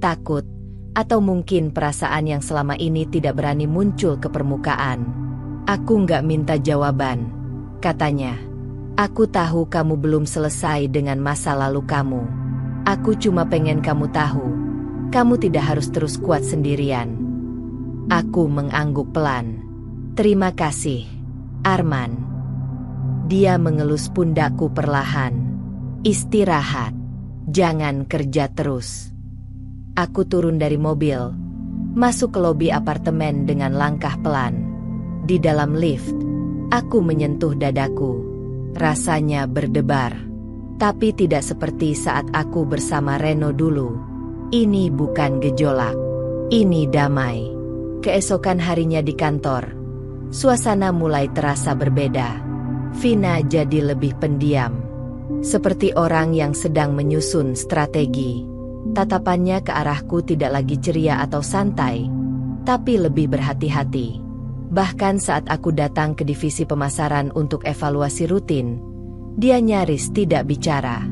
takut, atau mungkin perasaan yang selama ini tidak berani muncul ke permukaan. Aku nggak minta jawaban, katanya. Aku tahu kamu belum selesai dengan masa lalu kamu. Aku cuma pengen kamu tahu, kamu tidak harus terus kuat sendirian. Aku mengangguk pelan. Terima kasih, Arman. Dia mengelus pundakku perlahan. Istirahat, jangan kerja terus. Aku turun dari mobil, masuk ke lobi apartemen dengan langkah pelan. Di dalam lift, aku menyentuh dadaku. Rasanya berdebar. Tapi tidak seperti saat aku bersama Reno dulu. Ini bukan gejolak. Ini damai. Keesokan harinya di kantor, suasana mulai terasa berbeda. Vina jadi lebih pendiam. Seperti orang yang sedang menyusun strategi. Tatapannya ke arahku tidak lagi ceria atau santai, tapi lebih berhati-hati. Bahkan saat aku datang ke divisi pemasaran untuk evaluasi rutin, dia nyaris tidak bicara.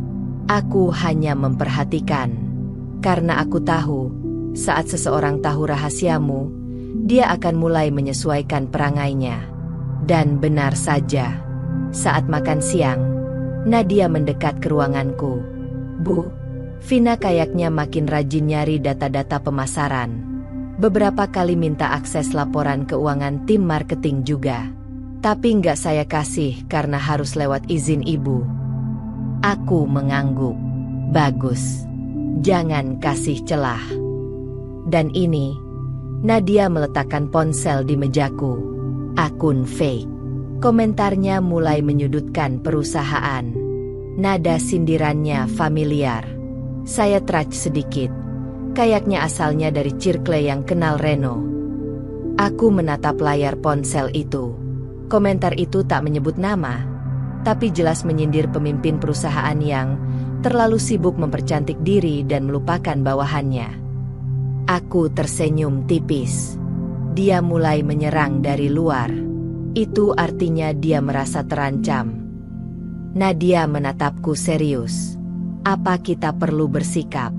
Aku hanya memperhatikan. Karena aku tahu, saat seseorang tahu rahasiamu, dia akan mulai menyesuaikan perangainya. Dan benar saja, saat makan siang, Nadia mendekat ke ruanganku. Bu, Vina kayaknya makin rajin nyari data-data pemasaran. Beberapa kali minta akses laporan keuangan tim marketing juga. Tapi nggak saya kasih karena harus lewat izin ibu. Aku mengangguk. Bagus. Jangan kasih celah. Dan ini, Nadia meletakkan ponsel di mejaku. Akun fake. Komentarnya mulai menyudutkan perusahaan. Nada sindirannya familiar. Saya touch sedikit. Kayaknya asalnya dari Circle yang kenal Reno. Aku menatap layar ponsel itu. Komentar itu tak menyebut nama, tapi jelas menyindir pemimpin perusahaan yang terlalu sibuk mempercantik diri dan melupakan bawahannya. Aku tersenyum tipis. Dia mulai menyerang dari luar. Itu artinya dia merasa terancam. Nadia menatapku serius. Apa kita perlu bersikap?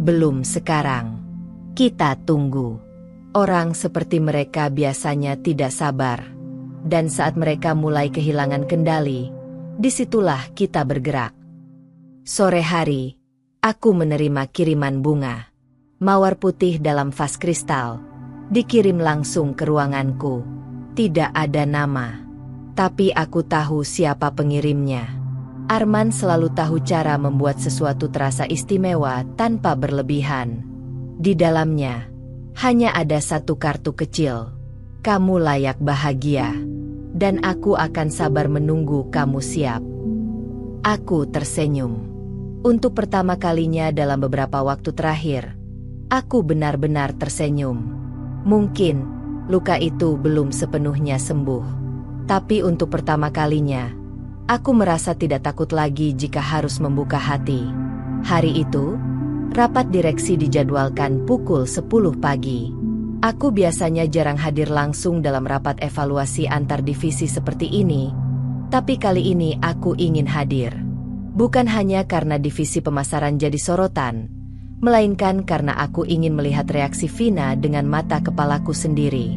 Belum sekarang. Kita tunggu. Orang seperti mereka biasanya tidak sabar. Dan saat mereka mulai kehilangan kendali, disitulah kita bergerak. Sore hari, aku menerima kiriman bunga. Mawar putih dalam vas kristal. Dikirim langsung ke ruanganku. Tidak ada nama. Tapi aku tahu siapa pengirimnya. Arman selalu tahu cara membuat sesuatu terasa istimewa tanpa berlebihan. Di dalamnya, hanya ada satu kartu kecil. Kamu layak bahagia. Dan aku akan sabar menunggu kamu siap. Aku tersenyum. Untuk pertama kalinya dalam beberapa waktu terakhir, aku benar-benar tersenyum. Mungkin luka itu belum sepenuhnya sembuh. Tapi untuk pertama kalinya, aku merasa tidak takut lagi jika harus membuka hati. Hari itu, rapat direksi dijadwalkan pukul 10 pagi. Aku biasanya jarang hadir langsung dalam rapat evaluasi antar divisi seperti ini, tapi kali ini aku ingin hadir. Bukan hanya karena divisi pemasaran jadi sorotan, melainkan karena aku ingin melihat reaksi Vina dengan mata kepalaku sendiri.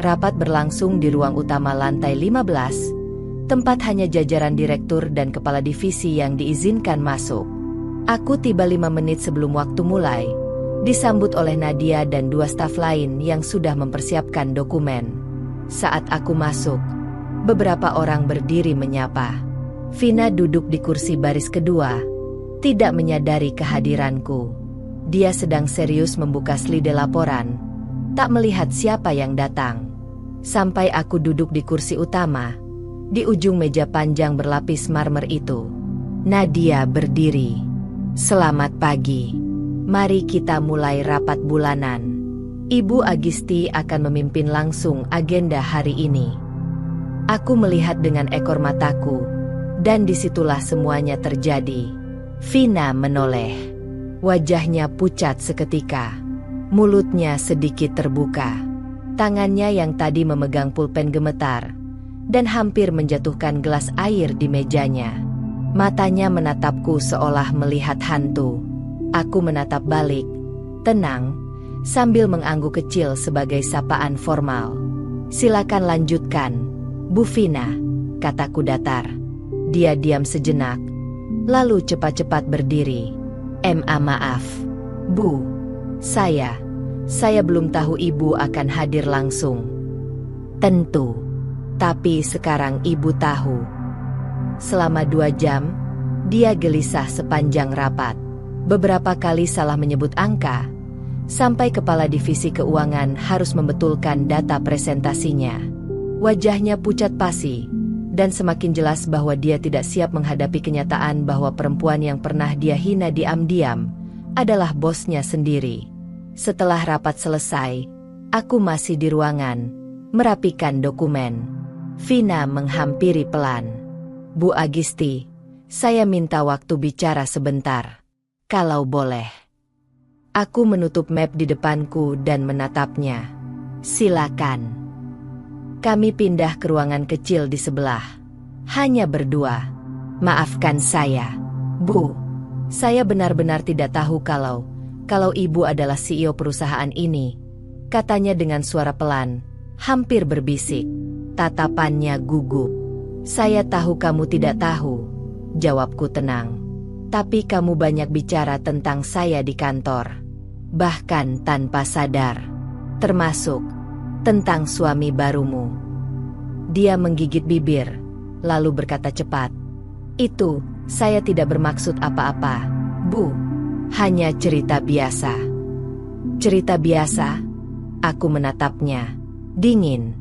Rapat berlangsung di ruang utama lantai 15, tempat hanya jajaran direktur dan kepala divisi yang diizinkan masuk. Aku tiba 5 menit sebelum waktu mulai, disambut oleh Nadia dan 2 staf lain yang sudah mempersiapkan dokumen. Saat aku masuk, beberapa orang berdiri menyapa. Vina duduk di kursi baris kedua, tidak menyadari kehadiranku. Dia sedang serius membuka slide laporan, tak melihat siapa yang datang. Sampai aku duduk di kursi utama, di ujung meja panjang berlapis marmer itu. Nadia berdiri. "Selamat pagi. Mari kita mulai rapat bulanan. Ibu Agisti akan memimpin langsung agenda hari ini." Aku melihat dengan ekor mataku, dan disitulah semuanya terjadi. Vina menoleh. Wajahnya pucat seketika. Mulutnya sedikit terbuka. Tangannya yang tadi memegang pulpen gemetar, dan hampir menjatuhkan gelas air di mejanya. Matanya menatapku seolah melihat hantu. Aku menatap balik, tenang, sambil mengangguk kecil sebagai sapaan formal. "Silakan lanjutkan, Bu Vina," kataku datar. Dia diam sejenak, lalu cepat-cepat berdiri. Maaf, Bu. Saya belum tahu Ibu akan hadir langsung." "Tentu, tapi sekarang Ibu tahu." Selama 2 jam, dia gelisah sepanjang rapat. Beberapa kali salah menyebut angka, sampai kepala divisi keuangan harus membetulkan data presentasinya. Wajahnya pucat pasi, dan semakin jelas bahwa dia tidak siap menghadapi kenyataan bahwa perempuan yang pernah dia hina diam-diam adalah bosnya sendiri. Setelah rapat selesai, aku masih di ruangan, merapikan dokumen. Vina menghampiri pelan. "Bu Agisti, saya minta waktu bicara sebentar. Kalau boleh." Aku menutup map di depanku dan menatapnya. "Silakan." Kami pindah ke ruangan kecil di sebelah. Hanya berdua. "Maafkan saya, Bu. Saya benar-benar tidak tahu kalau Ibu adalah CEO perusahaan ini," katanya dengan suara pelan, hampir berbisik. Tatapannya gugup. "Saya tahu kamu tidak tahu," jawabku tenang. "Tapi kamu banyak bicara tentang saya di kantor. Bahkan tanpa sadar. Termasuk tentang suami barumu." Dia menggigit bibir, lalu berkata cepat, "Itu, saya tidak bermaksud apa-apa, Bu. Hanya cerita biasa." "Cerita biasa?" Aku menatapnya. Dingin.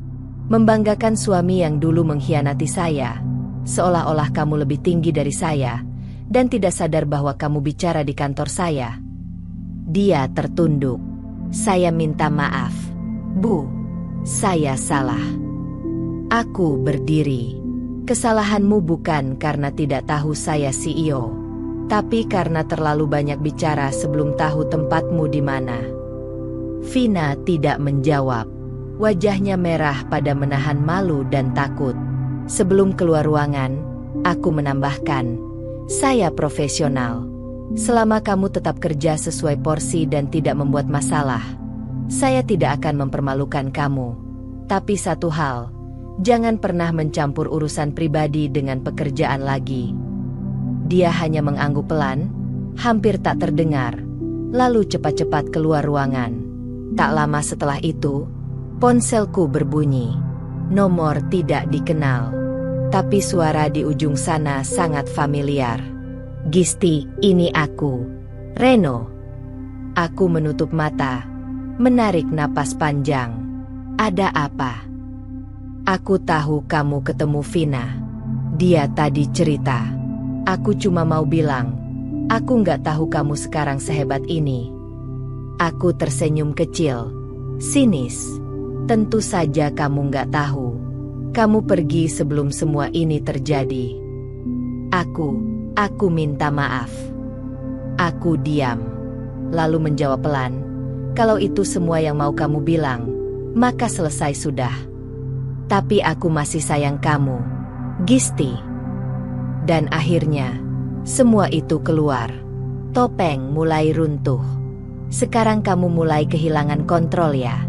"Membanggakan suami yang dulu mengkhianati saya, seolah-olah kamu lebih tinggi dari saya, dan tidak sadar bahwa kamu bicara di kantor saya." Dia tertunduk. "Saya minta maaf, Bu. Saya salah." Aku berdiri. "Kesalahanmu bukan karena tidak tahu saya CEO, tapi karena terlalu banyak bicara sebelum tahu tempatmu di mana." Vina tidak menjawab. Wajahnya merah pada menahan malu dan takut. Sebelum keluar ruangan, aku menambahkan, "Saya profesional. Selama kamu tetap kerja sesuai porsi dan tidak membuat masalah, saya tidak akan mempermalukan kamu. Tapi satu hal, jangan pernah mencampur urusan pribadi dengan pekerjaan lagi." Dia hanya mengangguk pelan, hampir tak terdengar, lalu cepat-cepat keluar ruangan. Tak lama setelah itu, ponselku berbunyi. Nomor tidak dikenal, tapi suara di ujung sana sangat familiar. "Gisti, ini aku. Reno." Aku menutup mata, menarik napas panjang. "Ada apa?" "Aku tahu kamu ketemu Vina. Dia tadi cerita. Aku cuma mau bilang, aku nggak tahu kamu sekarang sehebat ini." Aku tersenyum kecil, sinis. "Tentu saja kamu nggak tahu. Kamu pergi sebelum semua ini terjadi." Aku minta maaf." Aku diam, lalu menjawab pelan, "Kalau itu semua yang mau kamu bilang, maka selesai sudah. Tapi aku masih sayang kamu, Gisti." Dan akhirnya, semua itu keluar. Topeng mulai runtuh. "Sekarang kamu mulai kehilangan kontrol ya,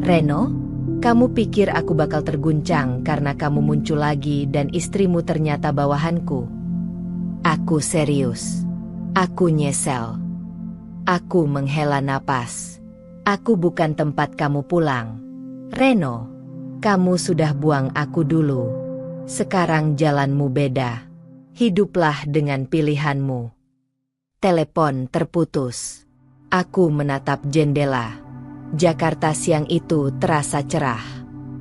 Reno?" Kamu pikir aku bakal terguncang karena kamu muncul lagi dan istrimu ternyata bawahanku? Aku serius. Aku nyesel. Aku menghela napas. Aku bukan tempat kamu pulang. Reno, kamu sudah buang aku dulu. Sekarang jalanmu beda. Hiduplah dengan pilihanmu. Telepon terputus. Aku menatap jendela. Jakarta siang itu terasa cerah.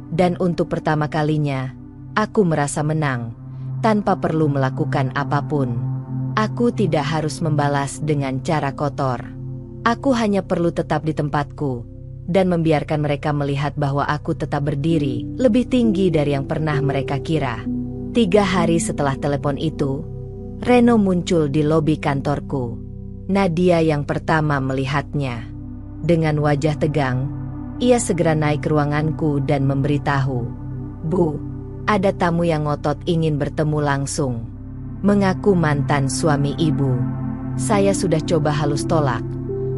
Dan untuk pertama kalinya, aku merasa menang, tanpa perlu melakukan apapun. Aku tidak harus membalas dengan cara kotor. Aku hanya perlu tetap di tempatku, dan membiarkan mereka melihat bahwa aku tetap berdiri, lebih tinggi dari yang pernah mereka kira. 3 hari setelah telepon itu, Reno muncul di lobi kantorku. Nadia yang pertama melihatnya. Dengan wajah tegang, ia segera naik ke ruanganku dan memberitahu, "Bu, ada tamu yang ngotot ingin bertemu langsung." Mengaku mantan suami ibu. Saya sudah coba halus tolak,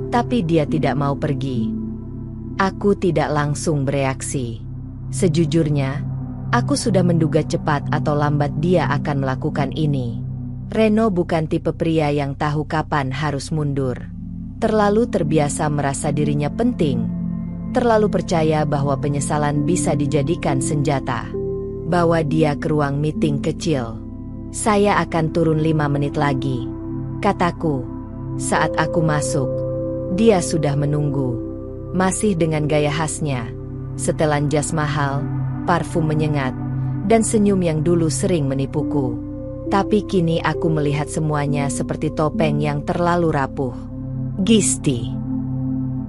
tapi dia tidak mau pergi. Aku tidak langsung bereaksi. Sejujurnya, aku sudah menduga cepat atau lambat dia akan melakukan ini. Reno bukan tipe pria yang tahu kapan harus mundur. Terlalu terbiasa merasa dirinya penting, terlalu percaya bahwa penyesalan bisa dijadikan senjata. Bawa dia ke ruang meeting kecil. "Saya akan turun 5 menit lagi," kataku. Saat aku masuk, dia sudah menunggu. Masih dengan gaya khasnya, setelan jas mahal, parfum menyengat, dan senyum yang dulu sering menipuku. Tapi kini aku melihat semuanya seperti topeng yang terlalu rapuh. "Gisti."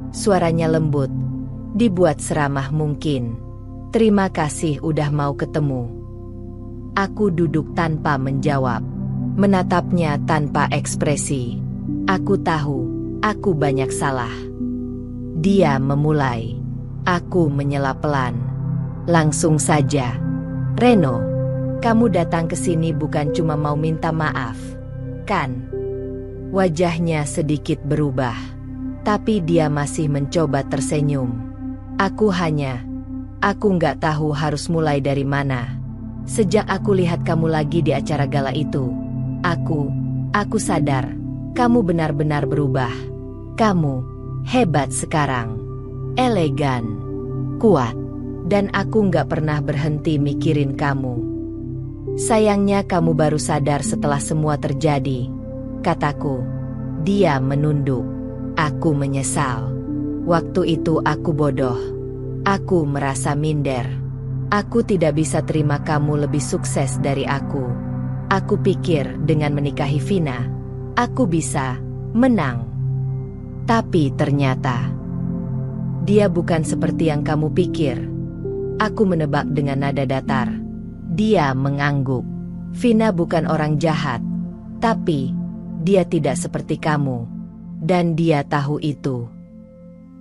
Suaranya lembut, dibuat seramah mungkin. "Terima kasih udah mau ketemu." Aku duduk tanpa menjawab, menatapnya tanpa ekspresi. Aku tahu, aku banyak salah. Dia memulai. Aku menyela pelan. "Langsung saja. Reno, kamu datang ke sini bukan cuma mau minta maaf, kan?" Wajahnya sedikit berubah, tapi dia masih mencoba tersenyum. Aku nggak tahu harus mulai dari mana. Sejak aku lihat kamu lagi di acara gala itu, aku sadar, kamu benar-benar berubah. Kamu hebat sekarang, elegan, kuat, dan aku nggak pernah berhenti mikirin kamu. Sayangnya kamu baru sadar setelah semua terjadi, kataku. Dia menunduk. Aku menyesal. Waktu itu aku bodoh. Aku merasa minder. Aku tidak bisa terima kamu lebih sukses dari aku. Aku pikir dengan menikahi Vina, aku bisa menang. Tapi ternyata dia bukan seperti yang kamu pikir. Aku menebak dengan nada datar. Dia mengangguk. Vina bukan orang jahat, tapi dia tidak seperti kamu, dan dia tahu itu.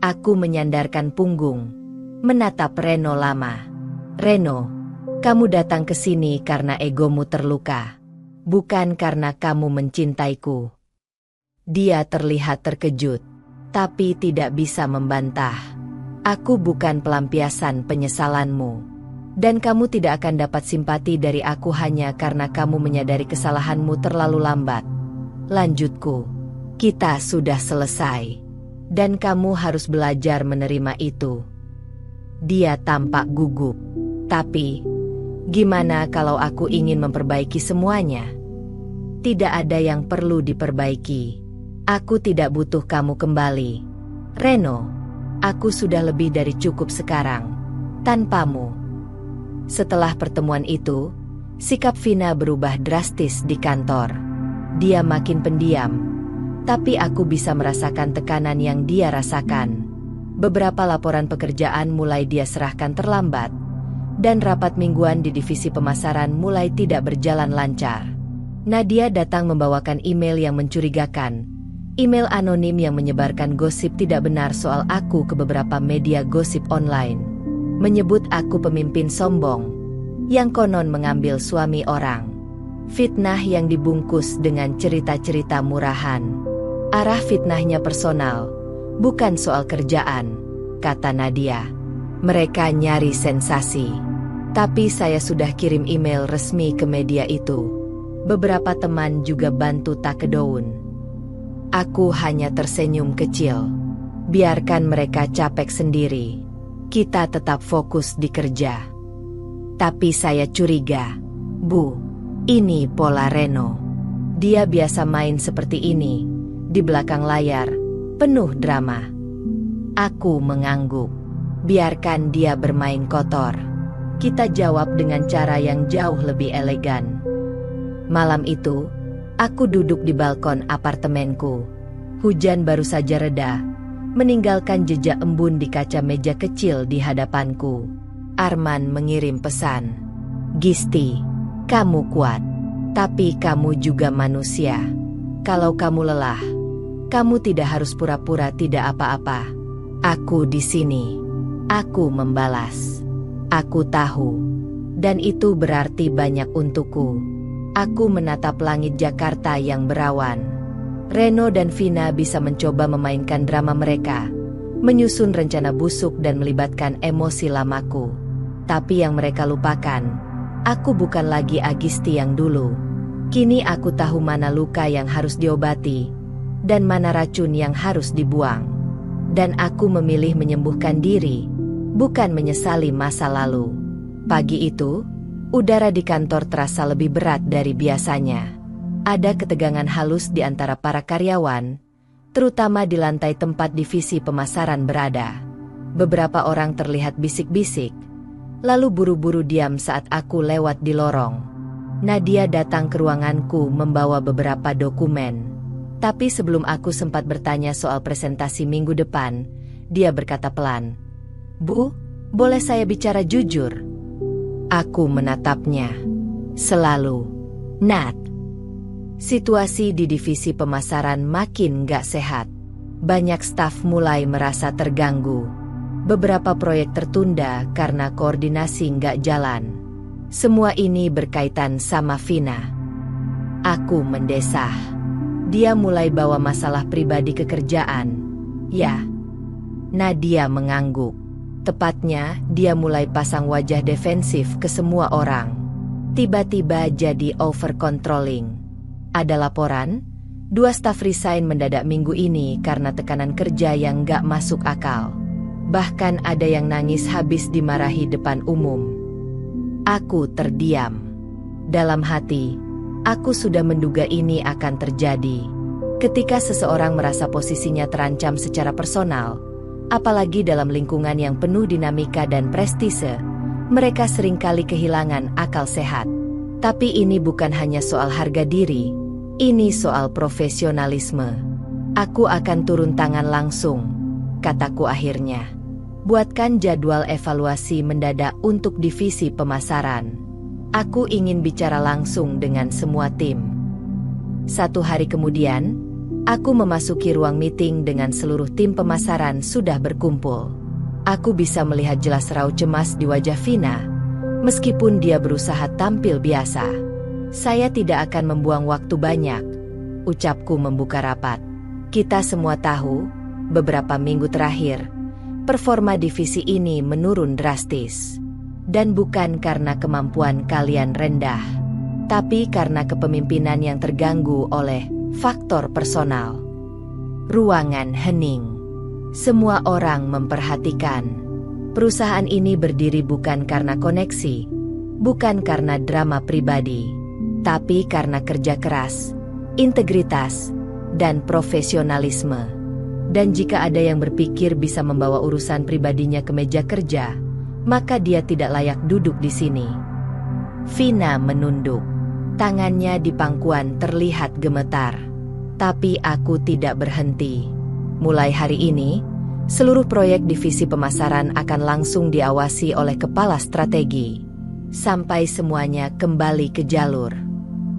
Aku menyandarkan punggung, menatap Reno lama. "Reno, kamu datang ke sini karena egomu terluka, bukan karena kamu mencintaiku." Dia terlihat terkejut, tapi tidak bisa membantah. "Aku bukan pelampiasan penyesalanmu. Dan kamu tidak akan dapat simpati dari aku hanya karena kamu menyadari kesalahanmu terlalu lambat." Lanjutku, "Kita sudah selesai, dan kamu harus belajar menerima itu." Dia tampak gugup. "Tapi, gimana kalau aku ingin memperbaiki semuanya?" "Tidak ada yang perlu diperbaiki. Aku tidak butuh kamu kembali. Reno, aku sudah lebih dari cukup sekarang, tanpamu." Setelah pertemuan itu, sikap Vina berubah drastis di kantor. Dia makin pendiam, tapi aku bisa merasakan tekanan yang dia rasakan. Beberapa laporan pekerjaan mulai dia serahkan terlambat, dan rapat mingguan di divisi pemasaran mulai tidak berjalan lancar. Nadia datang membawakan email yang mencurigakan. Email anonim yang menyebarkan gosip tidak benar soal aku ke beberapa media gosip online. Menyebut aku pemimpin sombong, yang konon mengambil suami orang. Fitnah yang dibungkus dengan cerita-cerita murahan. Arah fitnahnya personal, bukan soal kerjaan, kata Nadia. Mereka nyari sensasi. Tapi saya sudah kirim email resmi ke media itu. Beberapa teman juga bantu take daun. Aku hanya tersenyum kecil. Biarkan mereka capek sendiri. Kita tetap fokus di kerja. Tapi saya curiga. Bu, ini pola Reno. Dia biasa main seperti ini. Di belakang layar, penuh drama. Aku mengangguk. Biarkan dia bermain kotor. Kita jawab dengan cara yang jauh lebih elegan. Malam itu, aku duduk di balkon apartemenku. Hujan baru saja reda, meninggalkan jejak embun di kaca meja kecil di hadapanku. Arman mengirim pesan. Gisti, kamu kuat. Tapi kamu juga manusia. Kalau kamu lelah, kamu tidak harus pura-pura tidak apa-apa. Aku di sini. Aku membalas. Aku tahu. Dan itu berarti banyak untukku. Aku menatap langit Jakarta yang berawan. Reno dan Vina bisa mencoba memainkan drama mereka, menyusun rencana busuk dan melibatkan emosi lamaku. Tapi yang mereka lupakan, aku bukan lagi Agisti yang dulu. Kini aku tahu mana luka yang harus diobati, dan mana racun yang harus dibuang. Dan aku memilih menyembuhkan diri, bukan menyesali masa lalu. Pagi itu, udara di kantor terasa lebih berat dari biasanya. Ada ketegangan halus di antara para karyawan, terutama di lantai tempat divisi pemasaran berada. Beberapa orang terlihat bisik-bisik, lalu buru-buru diam saat aku lewat di lorong. Nadia datang ke ruanganku membawa beberapa dokumen. Tapi sebelum aku sempat bertanya soal presentasi minggu depan, dia berkata pelan, "Bu, boleh saya bicara jujur?" Aku menatapnya. Selalu. Nat. Situasi di divisi pemasaran makin gak sehat. Banyak staf mulai merasa terganggu. Beberapa proyek tertunda karena koordinasi gak jalan. Semua ini berkaitan sama Vina. Aku mendesah. Dia mulai bawa masalah pribadi ke kerjaan. Ya. Nadia mengangguk. Tepatnya, dia mulai pasang wajah defensif ke semua orang. Tiba-tiba jadi over-controlling. Ada laporan, 2 staf resign mendadak minggu ini karena tekanan kerja yang gak masuk akal. Bahkan ada yang nangis habis dimarahi depan umum. Aku terdiam. Dalam hati, aku sudah menduga ini akan terjadi. Ketika seseorang merasa posisinya terancam secara personal, apalagi dalam lingkungan yang penuh dinamika dan prestise, mereka seringkali kehilangan akal sehat. Tapi ini bukan hanya soal harga diri, ini soal profesionalisme. Aku akan turun tangan langsung, kataku akhirnya. Buatkan jadwal evaluasi mendadak untuk divisi pemasaran. Aku ingin bicara langsung dengan semua tim. 1 hari kemudian, aku memasuki ruang meeting dengan seluruh tim pemasaran sudah berkumpul. Aku bisa melihat jelas raut cemas di wajah Vina, meskipun dia berusaha tampil biasa. Saya tidak akan membuang waktu banyak, ucapku membuka rapat. Kita semua tahu, beberapa minggu terakhir, performa divisi ini menurun drastis. Dan bukan karena kemampuan kalian rendah, tapi karena kepemimpinan yang terganggu oleh faktor personal. Ruangan hening. Semua orang memperhatikan. Perusahaan ini berdiri bukan karena koneksi, bukan karena drama pribadi, tapi karena kerja keras, integritas, dan profesionalisme. Dan jika ada yang berpikir bisa membawa urusan pribadinya ke meja kerja, maka dia tidak layak duduk di sini. Vina menunduk. Tangannya di pangkuan terlihat gemetar. Tapi aku tidak berhenti. Mulai hari ini, seluruh proyek divisi pemasaran akan langsung diawasi oleh kepala strategi, sampai semuanya kembali ke jalur.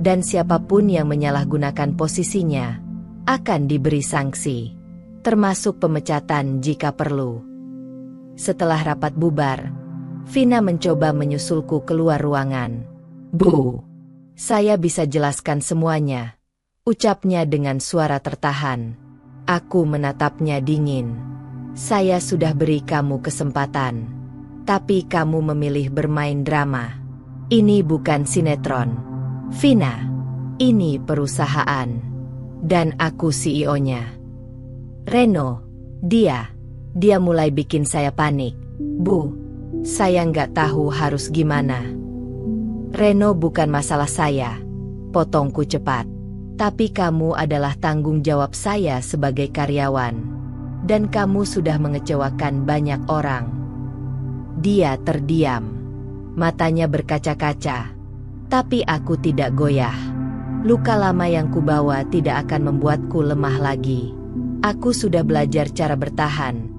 Dan siapapun yang menyalahgunakan posisinya, akan diberi sanksi, termasuk pemecatan jika perlu. Setelah rapat bubar, Vina mencoba menyusulku keluar ruangan. Bu, saya bisa jelaskan semuanya, ucapnya dengan suara tertahan. Aku menatapnya dingin. Saya sudah beri kamu kesempatan. Tapi kamu memilih bermain drama. Ini bukan sinetron. Vina, ini perusahaan. Dan aku CEO-nya. Reno, dia mulai bikin saya panik. Bu, saya nggak tahu harus gimana. Reno, bukan masalah saya. Potongku cepat. Tapi kamu adalah tanggung jawab saya sebagai karyawan. Dan kamu sudah mengecewakan banyak orang. Dia terdiam. Matanya berkaca-kaca. Tapi aku tidak goyah. Luka lama yang kubawa tidak akan membuatku lemah lagi. Aku sudah belajar cara bertahan,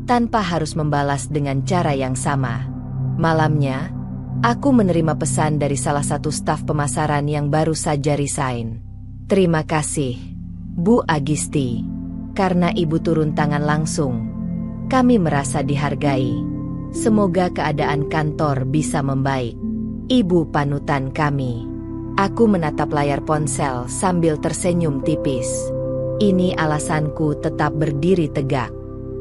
tanpa harus membalas dengan cara yang sama. Malamnya, aku menerima pesan dari salah satu staf pemasaran yang baru saja resign. Terima kasih, Bu Agisti. Karena Ibu turun tangan langsung, kami merasa dihargai. Semoga keadaan kantor bisa membaik. Ibu panutan kami. Aku menatap layar ponsel sambil tersenyum tipis. Ini alasanku tetap berdiri tegak.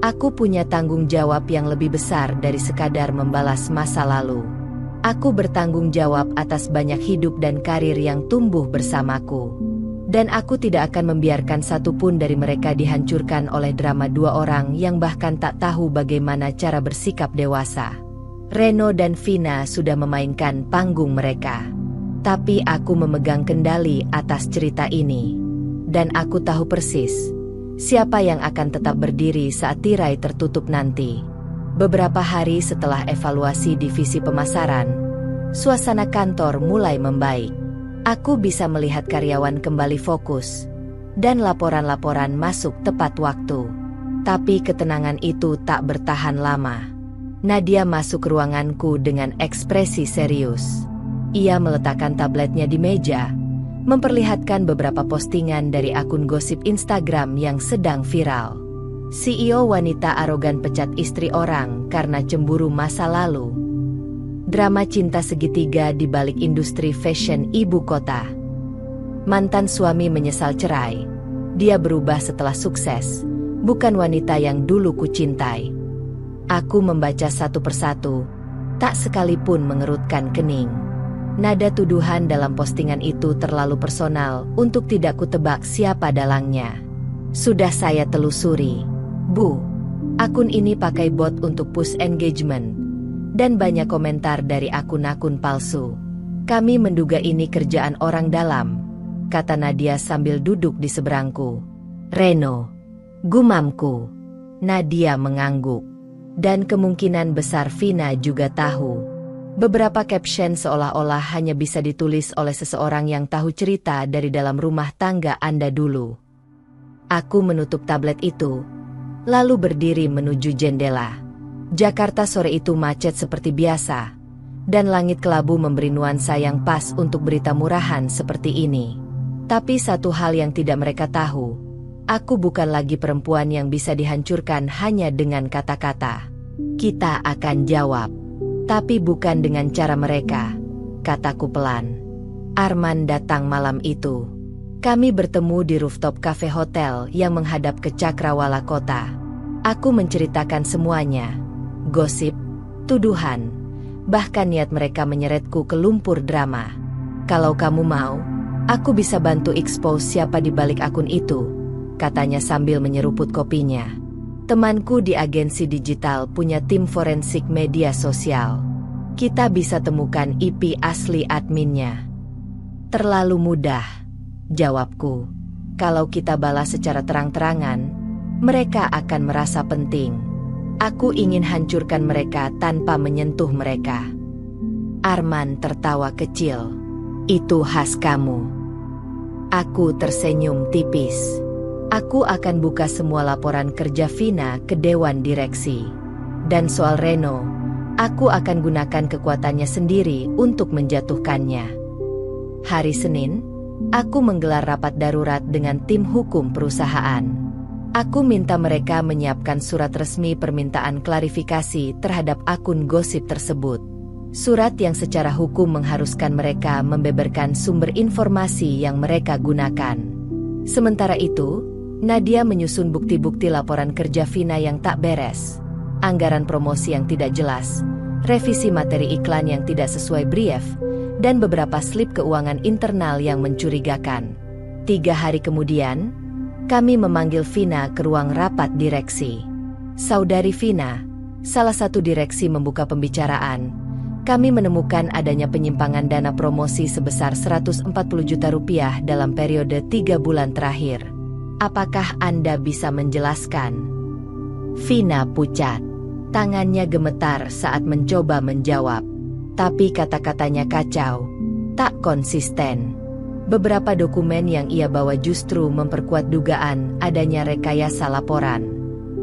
Aku punya tanggung jawab yang lebih besar dari sekadar membalas masa lalu. Aku bertanggung jawab atas banyak hidup dan karir yang tumbuh bersamaku. Dan aku tidak akan membiarkan satupun dari mereka dihancurkan oleh drama dua orang yang bahkan tak tahu bagaimana cara bersikap dewasa. Reno dan Vina sudah memainkan panggung mereka. Tapi aku memegang kendali atas cerita ini. Dan aku tahu persis siapa yang akan tetap berdiri saat tirai tertutup nanti. Beberapa hari setelah evaluasi divisi pemasaran, suasana kantor mulai membaik. Aku bisa melihat karyawan kembali fokus, dan laporan-laporan masuk tepat waktu. Tapi ketenangan itu tak bertahan lama. Nadia masuk ruanganku dengan ekspresi serius. Ia meletakkan tabletnya di meja, memperlihatkan beberapa postingan dari akun gosip Instagram yang sedang viral. CEO wanita arogan pecat istri orang karena cemburu masa lalu. Drama cinta segitiga di balik industri fashion ibu kota. Mantan suami menyesal cerai. Dia berubah setelah sukses, bukan wanita yang dulu kucintai. Aku membaca satu persatu, tak sekalipun mengerutkan kening. Nada tuduhan dalam postingan itu terlalu personal untuk tidak kutebak siapa dalangnya. Sudah saya telusuri, Bu. Akun ini pakai bot untuk push engagement, dan banyak komentar dari akun-akun palsu. Kami menduga ini kerjaan orang dalam, kata Nadia sambil duduk di seberangku. Reno, gumamku. Nadia mengangguk. Dan kemungkinan besar Vina juga tahu. Beberapa caption seolah-olah hanya bisa ditulis oleh seseorang yang tahu cerita dari dalam rumah tangga Anda dulu. Aku menutup tablet itu, lalu berdiri menuju jendela. Jakarta sore itu macet seperti biasa, dan langit kelabu memberi nuansa yang pas untuk berita murahan seperti ini. Tapi satu hal yang tidak mereka tahu, aku bukan lagi perempuan yang bisa dihancurkan hanya dengan kata-kata. Kita akan jawab. Tapi bukan dengan cara mereka, kataku pelan. Arman datang malam itu. Kami bertemu di rooftop cafe hotel yang menghadap ke Cakrawala Kota. Aku menceritakan semuanya. Gosip, tuduhan, bahkan niat mereka menyeretku ke lumpur drama. Kalau kamu mau, aku bisa bantu expose siapa di balik akun itu, katanya sambil menyeruput kopinya. Temanku di agensi digital punya tim forensik media sosial. Kita bisa temukan IP asli adminnya. Terlalu mudah, jawabku. Kalau kita balas secara terang-terangan, mereka akan merasa penting. Aku ingin hancurkan mereka tanpa menyentuh mereka. Arman tertawa kecil. Itu khas kamu. Aku tersenyum tipis. Aku akan buka semua laporan kerja Vina ke Dewan Direksi. Dan soal Reno, aku akan gunakan kekuatannya sendiri untuk menjatuhkannya. Hari Senin, aku menggelar rapat darurat dengan tim hukum perusahaan. Aku minta mereka menyiapkan surat resmi permintaan klarifikasi terhadap akun gosip tersebut. Surat yang secara hukum mengharuskan mereka membeberkan sumber informasi yang mereka gunakan. Sementara itu, Nadia menyusun bukti-bukti laporan kerja Vina yang tak beres, anggaran promosi yang tidak jelas, revisi materi iklan yang tidak sesuai brief, dan beberapa slip keuangan internal yang mencurigakan. 3 hari kemudian, kami memanggil Vina ke ruang rapat direksi. Saudari Vina, salah satu direksi membuka pembicaraan. Kami menemukan adanya penyimpangan dana promosi sebesar 140 juta rupiah dalam periode 3 bulan terakhir. Apakah Anda bisa menjelaskan? Vina pucat. Tangannya gemetar saat mencoba menjawab. Tapi kata-katanya kacau, tak konsisten. Beberapa dokumen yang ia bawa justru memperkuat dugaan adanya rekayasa laporan.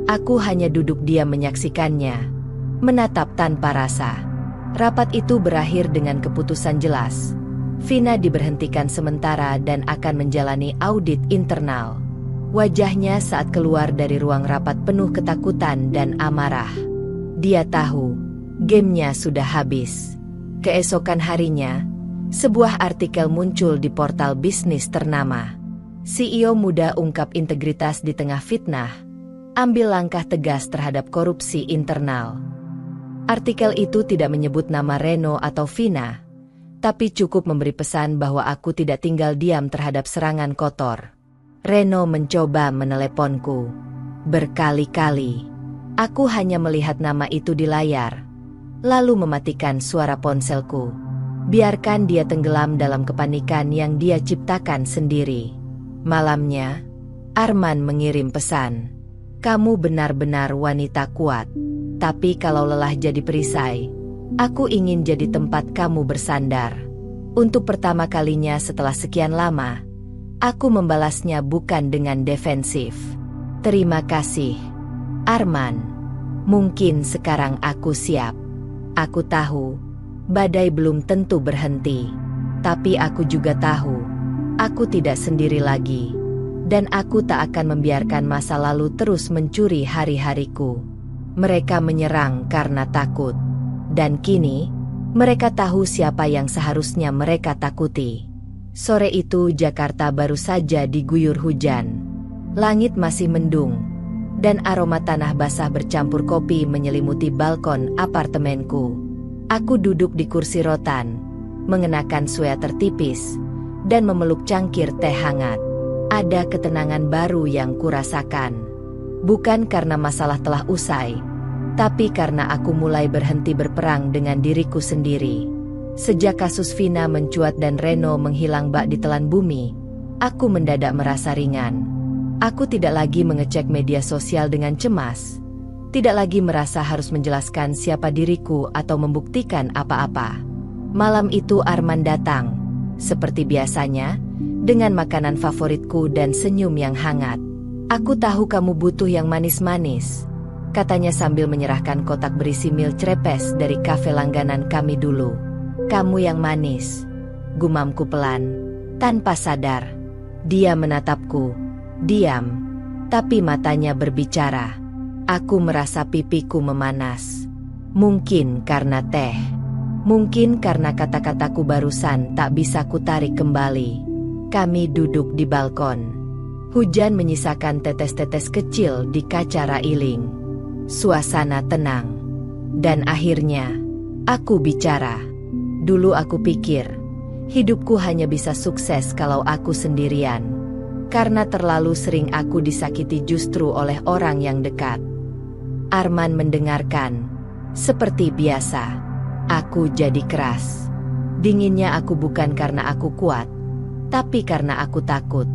Aku hanya duduk diam menyaksikannya, menatap tanpa rasa. Rapat itu berakhir dengan keputusan jelas. Vina diberhentikan sementara dan akan menjalani audit internal. Wajahnya saat keluar dari ruang rapat penuh ketakutan dan amarah. Dia tahu, gamenya sudah habis. Keesokan harinya, sebuah artikel muncul di portal bisnis ternama. CEO muda ungkap integritas di tengah fitnah, ambil langkah tegas terhadap korupsi internal. Artikel itu tidak menyebut nama Reno atau Vina, tapi cukup memberi pesan bahwa aku tidak tinggal diam terhadap serangan kotor. Reno mencoba meneleponku berkali-kali. Aku hanya melihat nama itu di layar, lalu mematikan suara ponselku. Biarkan dia tenggelam dalam kepanikan yang dia ciptakan sendiri. Malamnya, Arman mengirim pesan. Kamu benar-benar wanita kuat. Tapi kalau lelah jadi perisai, aku ingin jadi tempat kamu bersandar. Untuk pertama kalinya setelah sekian lama, aku membalasnya bukan dengan defensif. Terima kasih, Arman. Mungkin sekarang aku siap. Aku tahu, badai belum tentu berhenti. Tapi aku juga tahu, aku tidak sendiri lagi. Dan aku tak akan membiarkan masa lalu terus mencuri hari-hariku. Mereka menyerang karena takut. Dan kini, mereka tahu siapa yang seharusnya mereka takuti. Sore itu Jakarta baru saja diguyur hujan. Langit masih mendung, dan aroma tanah basah bercampur kopi menyelimuti balkon apartemenku. Aku duduk di kursi rotan, mengenakan sweater tipis, dan memeluk cangkir teh hangat. Ada ketenangan baru yang kurasakan. Bukan karena masalah telah usai, tapi karena aku mulai berhenti berperang dengan diriku sendiri. Sejak kasus Vina mencuat dan Reno menghilang bak ditelan bumi, aku mendadak merasa ringan. Aku tidak lagi mengecek media sosial dengan cemas. Tidak lagi merasa harus menjelaskan siapa diriku atau membuktikan apa-apa. Malam itu Arman datang, seperti biasanya, dengan makanan favoritku dan senyum yang hangat. Aku tahu kamu butuh yang manis-manis, katanya sambil menyerahkan kotak berisi mil crepes dari kafe langganan kami dulu. Kamu yang manis, gumamku pelan, tanpa sadar. Dia menatapku. Diam, tapi matanya berbicara. Aku merasa pipiku memanas. Mungkin karena teh. Mungkin karena kata-kataku barusan tak bisa kutarik kembali. Kami duduk di balkon. Hujan menyisakan tetes-tetes kecil di kaca railing. Suasana tenang. Dan akhirnya, aku bicara. Dulu aku pikir, hidupku hanya bisa sukses kalau aku sendirian. Karena terlalu sering aku disakiti justru oleh orang yang dekat. Arman mendengarkan. Seperti biasa, aku jadi keras. Dinginnya aku bukan karena aku kuat, tapi karena aku takut.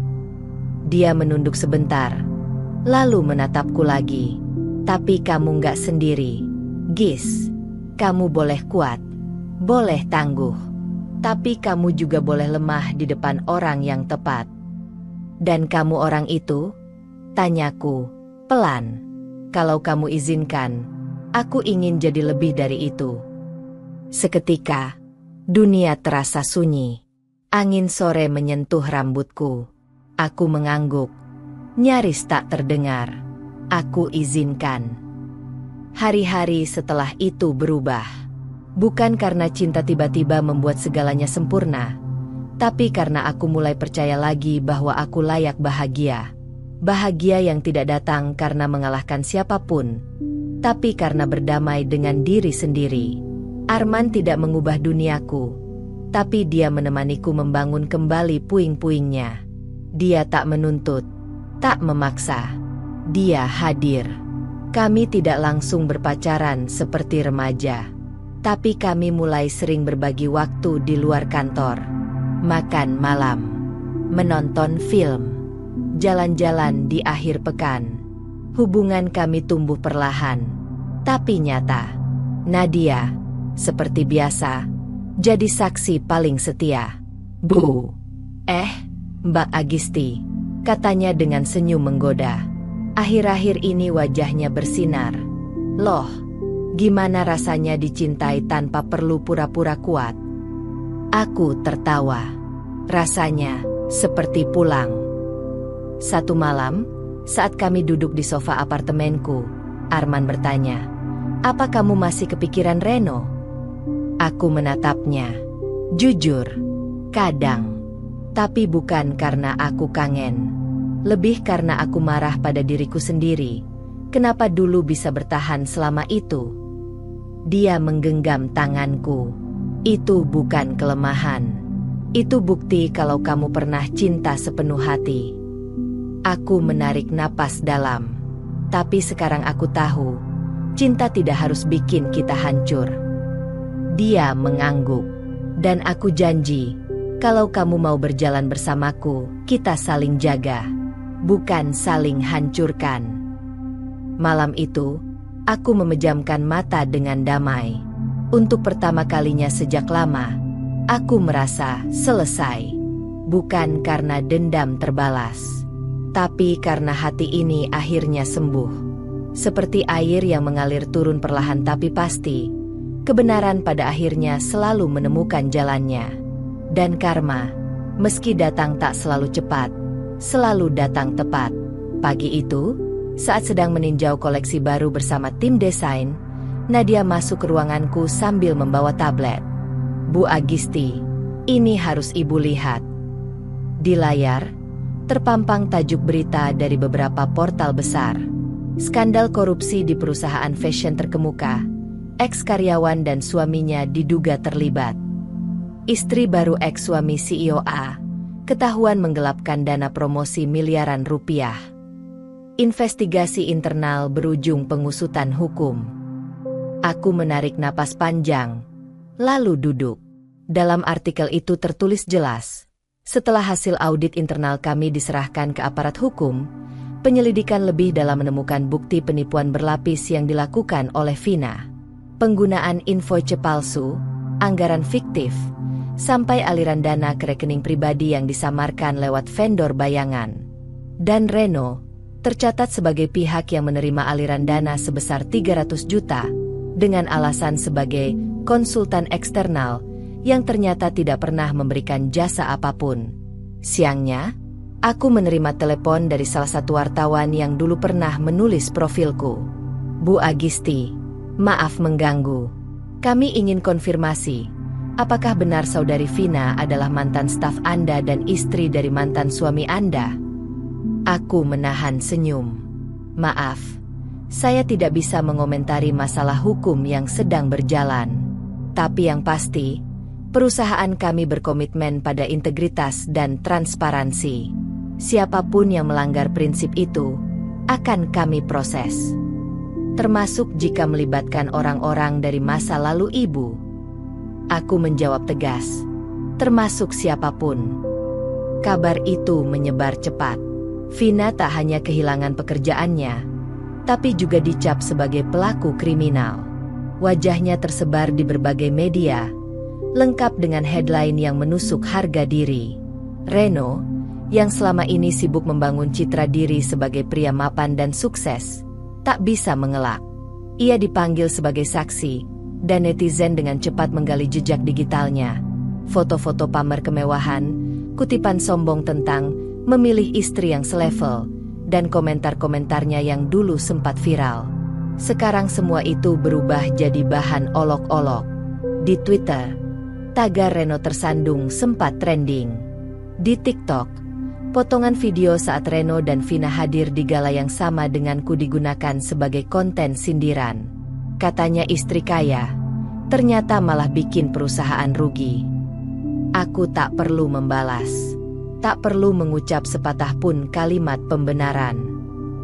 Dia menunduk sebentar, lalu menatapku lagi. Tapi kamu nggak sendiri, Gis. Kamu boleh kuat, boleh tangguh. Tapi kamu juga boleh lemah di depan orang yang tepat. Dan kamu orang itu? Tanyaku, pelan. Kalau kamu izinkan, aku ingin jadi lebih dari itu. Seketika, dunia terasa sunyi. Angin sore menyentuh rambutku. Aku mengangguk. Nyaris tak terdengar. Aku izinkan. Hari-hari setelah itu berubah. Bukan karena cinta tiba-tiba membuat segalanya sempurna, tapi karena aku mulai percaya lagi bahwa aku layak bahagia. Bahagia yang tidak datang karena mengalahkan siapapun, tapi karena berdamai dengan diri sendiri. Arman tidak mengubah duniaku, tapi dia menemaniku membangun kembali puing-puingnya. Dia tak menuntut, tak memaksa. Dia hadir. Kami tidak langsung berpacaran seperti remaja, tapi kami mulai sering berbagi waktu di luar kantor. Makan malam, menonton film, jalan-jalan di akhir pekan. Hubungan kami tumbuh perlahan, tapi nyata. Nadia, seperti biasa, jadi saksi paling setia. Bu. Mbak Agisti, katanya dengan senyum menggoda. Akhir-akhir ini wajahnya bersinar. Loh, gimana rasanya dicintai tanpa perlu pura-pura kuat? Aku tertawa. Rasanya seperti pulang. Satu malam, saat kami duduk di sofa apartemenku, Arman bertanya, "Apa kamu masih kepikiran Reno?" Aku menatapnya. Jujur, kadang. Tapi bukan karena aku kangen. Lebih karena aku marah pada diriku sendiri. Kenapa dulu bisa bertahan selama itu? Dia menggenggam tanganku. Itu bukan kelemahan. Itu bukti kalau kamu pernah cinta sepenuh hati. Aku menarik napas dalam. Tapi sekarang aku tahu, cinta tidak harus bikin kita hancur. Dia mengangguk. Dan aku janji, kalau kamu mau berjalan bersamaku, kita saling jaga, bukan saling hancurkan. Malam itu, aku memejamkan mata dengan damai. Untuk pertama kalinya sejak lama, aku merasa selesai. Bukan karena dendam terbalas, tapi karena hati ini akhirnya sembuh. Seperti air yang mengalir turun perlahan tapi pasti, kebenaran pada akhirnya selalu menemukan jalannya. Dan karma, meski datang tak selalu cepat, selalu datang tepat. Pagi itu, saat sedang meninjau koleksi baru bersama tim desain, Nadia masuk ke ruanganku sambil membawa tablet. "Bu Agisti, ini harus Ibu lihat." Di layar, terpampang tajuk berita dari beberapa portal besar. Skandal korupsi di perusahaan fashion terkemuka. Ex-karyawan dan suaminya diduga terlibat. Istri baru ex-suami CEO A ketahuan menggelapkan dana promosi miliaran rupiah. Investigasi internal berujung pengusutan hukum. Aku menarik napas panjang, lalu duduk. Dalam artikel itu tertulis jelas, setelah hasil audit internal kami diserahkan ke aparat hukum, penyelidikan lebih dalam menemukan bukti penipuan berlapis yang dilakukan oleh Vina. Penggunaan invoice palsu, anggaran fiktif, sampai aliran dana ke rekening pribadi yang disamarkan lewat vendor bayangan. Dan Reno tercatat sebagai pihak yang menerima aliran dana sebesar 300 juta dengan alasan sebagai konsultan eksternal yang ternyata tidak pernah memberikan jasa apapun. Siangnya, aku menerima telepon dari salah satu wartawan yang dulu pernah menulis profilku. "Bu Agisti, maaf mengganggu. Kami ingin konfirmasi, apakah benar saudari Vina adalah mantan staf Anda dan istri dari mantan suami Anda?" Aku menahan senyum. "Maaf, saya tidak bisa mengomentari masalah hukum yang sedang berjalan. Tapi yang pasti, perusahaan kami berkomitmen pada integritas dan transparansi. Siapapun yang melanggar prinsip itu, akan kami proses. Termasuk jika melibatkan orang-orang dari masa lalu Ibu." Aku menjawab tegas, "Termasuk siapapun." Kabar itu menyebar cepat. Vina tak hanya kehilangan pekerjaannya, tapi juga dicap sebagai pelaku kriminal. Wajahnya tersebar di berbagai media, lengkap dengan headline yang menusuk harga diri. Reno, yang selama ini sibuk membangun citra diri sebagai pria mapan dan sukses, tak bisa mengelak. Ia dipanggil sebagai saksi, dan netizen dengan cepat menggali jejak digitalnya. Foto-foto pamer kemewahan, kutipan sombong tentang memilih istri yang selevel, dan komentar-komentarnya yang dulu sempat viral. Sekarang semua itu berubah jadi bahan olok-olok. Di Twitter, tagar Reno tersandung sempat trending. Di TikTok, potongan video saat Reno dan Vina hadir di gala yang sama denganku digunakan sebagai konten sindiran. Katanya istri kaya, ternyata malah bikin perusahaan rugi. Aku tak perlu membalas, tak perlu mengucap sepatah pun kalimat pembenaran.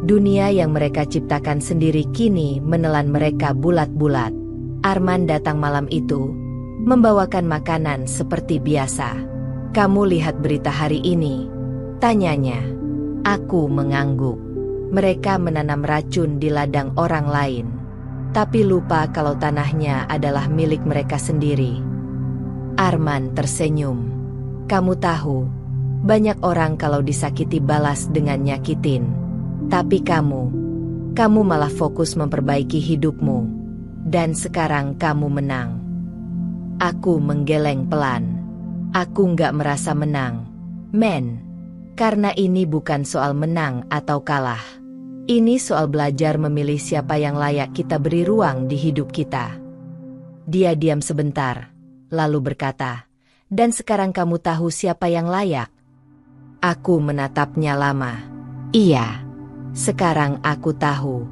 Dunia yang mereka ciptakan sendiri kini menelan mereka bulat-bulat. Arman datang malam itu, membawakan makanan seperti biasa. "Kamu lihat berita hari ini?" tanyanya. Aku mengangguk. Mereka menanam racun di ladang orang lain, tapi lupa kalau tanahnya adalah milik mereka sendiri. Arman tersenyum. "Kamu tahu, banyak orang kalau disakiti balas dengan nyakitin. Tapi kamu malah fokus memperbaiki hidupmu. Dan sekarang kamu menang." Aku menggeleng pelan. Aku nggak merasa menang, men. Karena ini bukan soal menang atau kalah. Ini soal belajar memilih siapa yang layak kita beri ruang di hidup kita. Dia diam sebentar, lalu berkata, "Dan sekarang kamu tahu siapa yang layak?" Aku menatapnya lama. "Iya, sekarang aku tahu."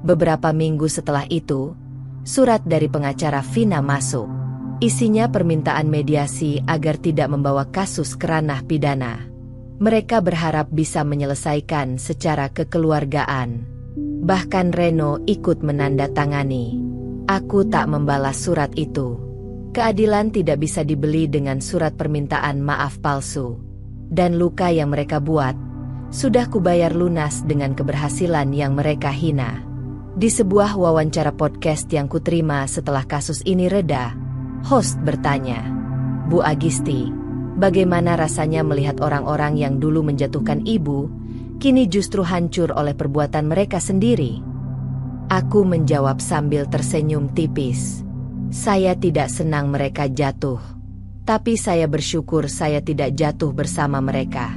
Beberapa minggu setelah itu, surat dari pengacara Vina masuk. Isinya permintaan mediasi agar tidak membawa kasus ke ranah pidana. Mereka berharap bisa menyelesaikan secara kekeluargaan. Bahkan Reno ikut menandatangani. Aku tak membalas surat itu. Keadilan tidak bisa dibeli dengan surat permintaan maaf palsu. Dan luka yang mereka buat, sudah kubayar lunas dengan keberhasilan yang mereka hina. Di sebuah wawancara podcast yang kuterima setelah kasus ini reda, host bertanya, "Bu Agisti, bagaimana rasanya melihat orang-orang yang dulu menjatuhkan ibu, kini justru hancur oleh perbuatan mereka sendiri?" Aku menjawab sambil tersenyum tipis. "Saya tidak senang mereka jatuh. Tapi saya bersyukur saya tidak jatuh bersama mereka."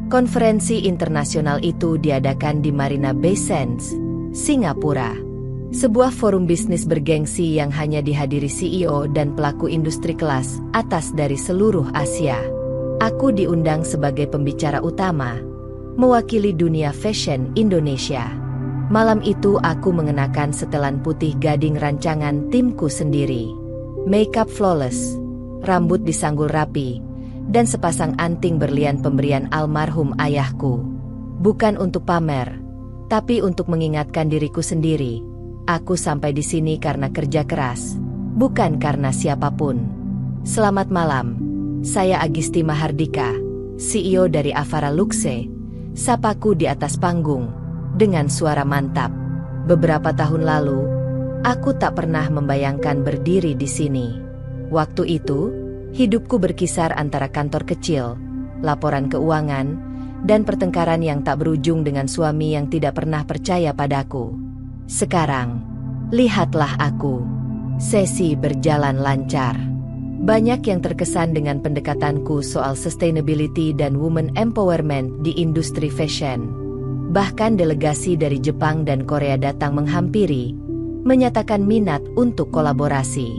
Konferensi internasional itu diadakan di Marina Bay Sands, Singapura. Sebuah forum bisnis bergengsi yang hanya dihadiri CEO dan pelaku industri kelas atas dari seluruh Asia. Aku diundang sebagai pembicara utama, mewakili dunia fashion Indonesia. Malam itu aku mengenakan setelan putih gading rancangan timku sendiri. Makeup flawless, rambut disanggul rapi, dan sepasang anting berlian pemberian almarhum ayahku. Bukan untuk pamer, tapi untuk mengingatkan diriku sendiri. Aku sampai di sini karena kerja keras, bukan karena siapapun. Selamat malam, saya Agisti Mahardika, CEO dari Avara Luxe. Sapaku di atas panggung, dengan suara mantap. Beberapa tahun lalu, aku tak pernah membayangkan berdiri di sini. Waktu itu, hidupku berkisar antara kantor kecil, laporan keuangan, dan pertengkaran yang tak berujung dengan suami yang tidak pernah percaya padaku. Sekarang, lihatlah aku. Sesi berjalan lancar. Banyak yang terkesan dengan pendekatanku soal sustainability dan women empowerment di industri fashion. Bahkan delegasi dari Jepang dan Korea datang menghampiri, menyatakan minat untuk kolaborasi.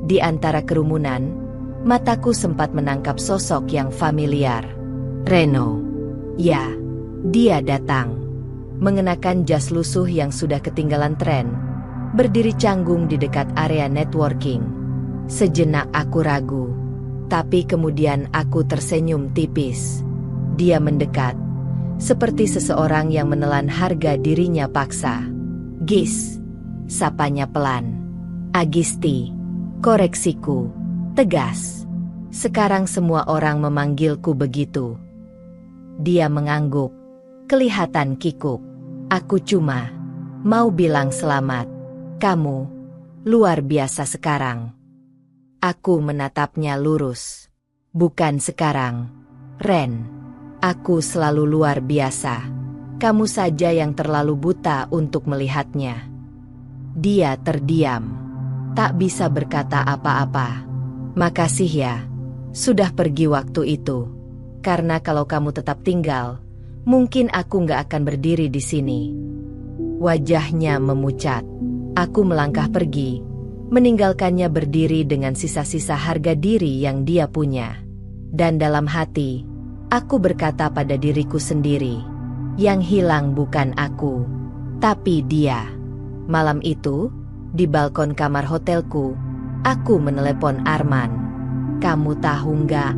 Di antara kerumunan, mataku sempat menangkap sosok yang familiar. Reno. Ya, dia datang. Mengenakan jas lusuh yang sudah ketinggalan tren, berdiri canggung di dekat area networking. Sejenak aku ragu, tapi kemudian aku tersenyum tipis. Dia mendekat, seperti seseorang yang menelan harga dirinya paksa. "Gis," sapanya pelan. "Agisti," koreksiku, tegas. Sekarang semua orang memanggilku begitu. Dia mengangguk, kelihatan kikuk. Aku cuma mau bilang selamat. Kamu luar biasa sekarang. Aku menatapnya lurus. Bukan sekarang, Ren. Aku selalu luar biasa. Kamu saja yang terlalu buta untuk melihatnya. Dia terdiam, tak bisa berkata apa-apa. Makasih ya, sudah pergi waktu itu. Karena kalau kamu tetap tinggal, mungkin aku nggak akan berdiri di sini. Wajahnya memucat. Aku melangkah pergi, meninggalkannya berdiri dengan sisa-sisa harga diri yang dia punya. Dan dalam hati, aku berkata pada diriku sendiri, yang hilang bukan aku, tapi dia. Malam itu, Di balkon kamar hotelku, aku menelepon Arman. "Kamu tahu nggak?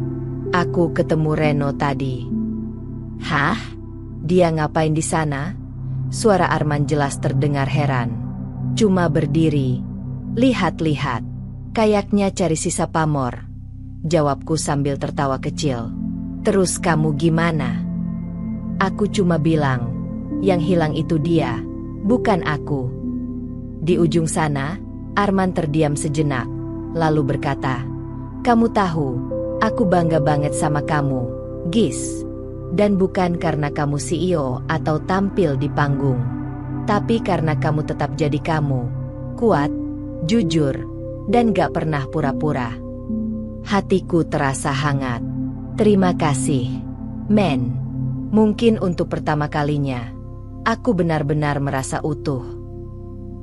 Aku ketemu Reno tadi." "Hah? Dia ngapain di sana?" Suara Arman jelas terdengar heran. "Cuma berdiri. Lihat-lihat. Kayaknya cari sisa pamor," jawabku sambil tertawa kecil. "Terus kamu gimana?" Aku cuma bilang, yang hilang itu dia, bukan aku. Di ujung sana, Arman terdiam sejenak, lalu berkata, "Kamu tahu, aku bangga banget sama kamu, Gis. Dan bukan karena kamu CEO atau tampil di panggung, tapi karena kamu tetap jadi kamu, kuat, jujur, dan gak pernah pura-pura." Hatiku terasa hangat. "Terima kasih, men." Mungkin untuk pertama kalinya, aku benar-benar merasa utuh.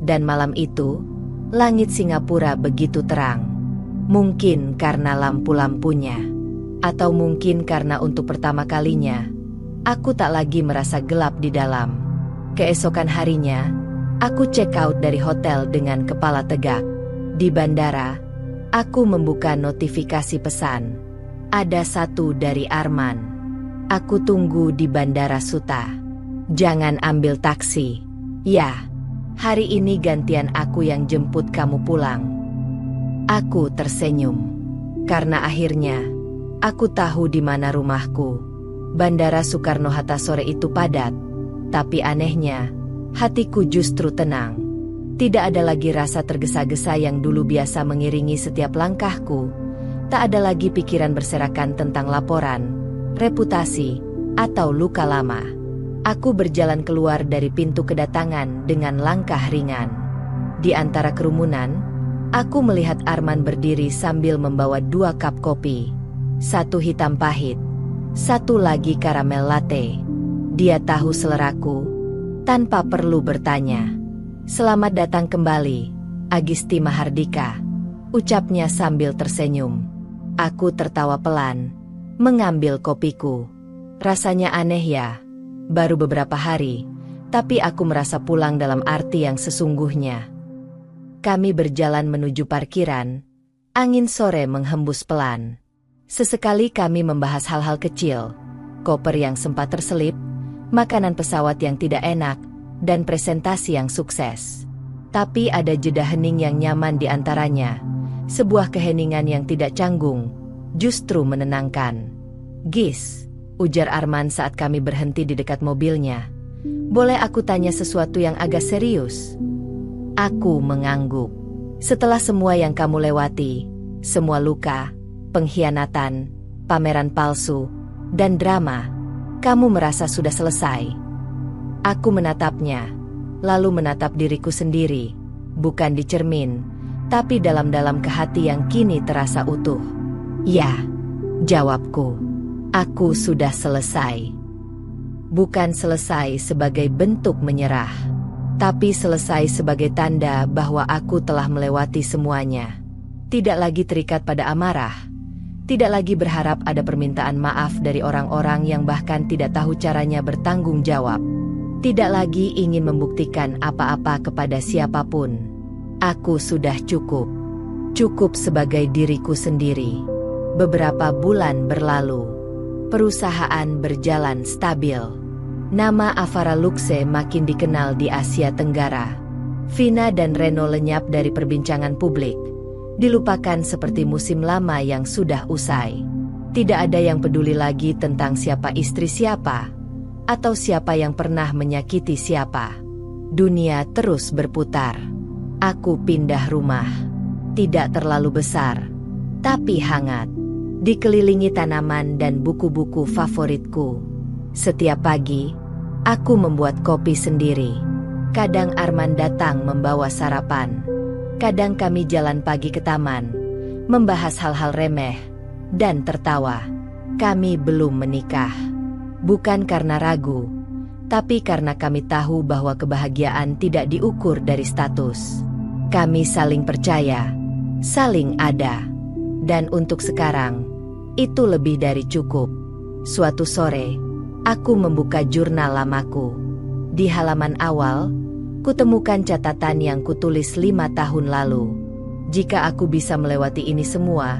Dan malam itu, langit Singapura begitu terang. Mungkin karena lampu-lampunya, atau mungkin karena untuk pertama kalinya, aku tak lagi merasa gelap di dalam. Keesokan harinya, aku check out dari hotel dengan kepala tegak. Di bandara, aku membuka notifikasi pesan. Ada satu dari Arman. "Aku tunggu di Bandara Suta. Jangan ambil taksi. Ya. Hari ini gantian aku yang jemput kamu pulang." Aku tersenyum. Karena akhirnya, aku tahu di mana rumahku. Bandara Soekarno-Hatta sore itu padat. Tapi anehnya, hatiku justru tenang. Tidak ada lagi rasa tergesa-gesa yang dulu biasa mengiringi setiap langkahku. Tak ada lagi pikiran berserakan tentang laporan, reputasi, atau luka lama. Aku berjalan keluar dari pintu kedatangan dengan langkah ringan. Di antara kerumunan, aku melihat Arman berdiri sambil membawa 2 cup kopi. Satu hitam pahit, satu lagi karamel latte. Dia tahu seleraku, tanpa perlu bertanya. "Selamat datang kembali, Agisti Mahardika," ucapnya sambil tersenyum. Aku tertawa pelan, mengambil kopiku. Rasanya aneh ya. Baru beberapa hari, tapi aku merasa pulang dalam arti yang sesungguhnya. Kami berjalan menuju parkiran. Angin sore menghembus pelan. Sesekali kami membahas hal-hal kecil, koper yang sempat terselip, makanan pesawat yang tidak enak, dan presentasi yang sukses. Tapi ada jeda hening yang nyaman di antaranya, sebuah keheningan yang tidak canggung, justru menenangkan. "Gis," ujar Arman saat kami berhenti di dekat mobilnya. "Boleh aku tanya sesuatu yang agak serius?" Aku mengangguk. "Setelah semua yang kamu lewati, semua luka, pengkhianatan, pameran palsu, dan drama, kamu merasa sudah selesai?" Aku menatapnya, lalu menatap diriku sendiri, bukan di cermin, tapi dalam-dalam ke hati yang kini terasa utuh. "Ya," jawabku. "Aku sudah selesai." Bukan selesai sebagai bentuk menyerah, tapi selesai sebagai tanda bahwa aku telah melewati semuanya. Tidak lagi terikat pada amarah, tidak lagi berharap ada permintaan maaf dari orang-orang yang bahkan tidak tahu caranya bertanggung jawab, tidak lagi ingin membuktikan apa-apa kepada siapapun. Aku sudah cukup. Cukup sebagai diriku sendiri. Beberapa bulan berlalu. Perusahaan berjalan stabil. Nama Avara Luxe makin dikenal di Asia Tenggara. Vina dan Reno lenyap dari perbincangan publik. Dilupakan seperti musim lama yang sudah usai. Tidak ada yang peduli lagi tentang siapa istri siapa, atau siapa yang pernah menyakiti siapa. Dunia terus berputar. Aku pindah rumah. Tidak terlalu besar, tapi hangat. Dikelilingi tanaman dan buku-buku favoritku. Setiap pagi, aku membuat kopi sendiri. Kadang Arman datang membawa sarapan. Kadang kami jalan pagi ke taman, membahas hal-hal remeh, dan tertawa. Kami belum menikah. Bukan karena ragu, tapi karena kami tahu bahwa kebahagiaan tidak diukur dari status. Kami saling percaya, saling ada. Dan untuk sekarang, itu lebih dari cukup. Suatu sore, aku membuka jurnal lamaku. Di halaman awal, Kutemukan catatan yang kutulis 5 tahun lalu. Jika aku bisa melewati ini semua,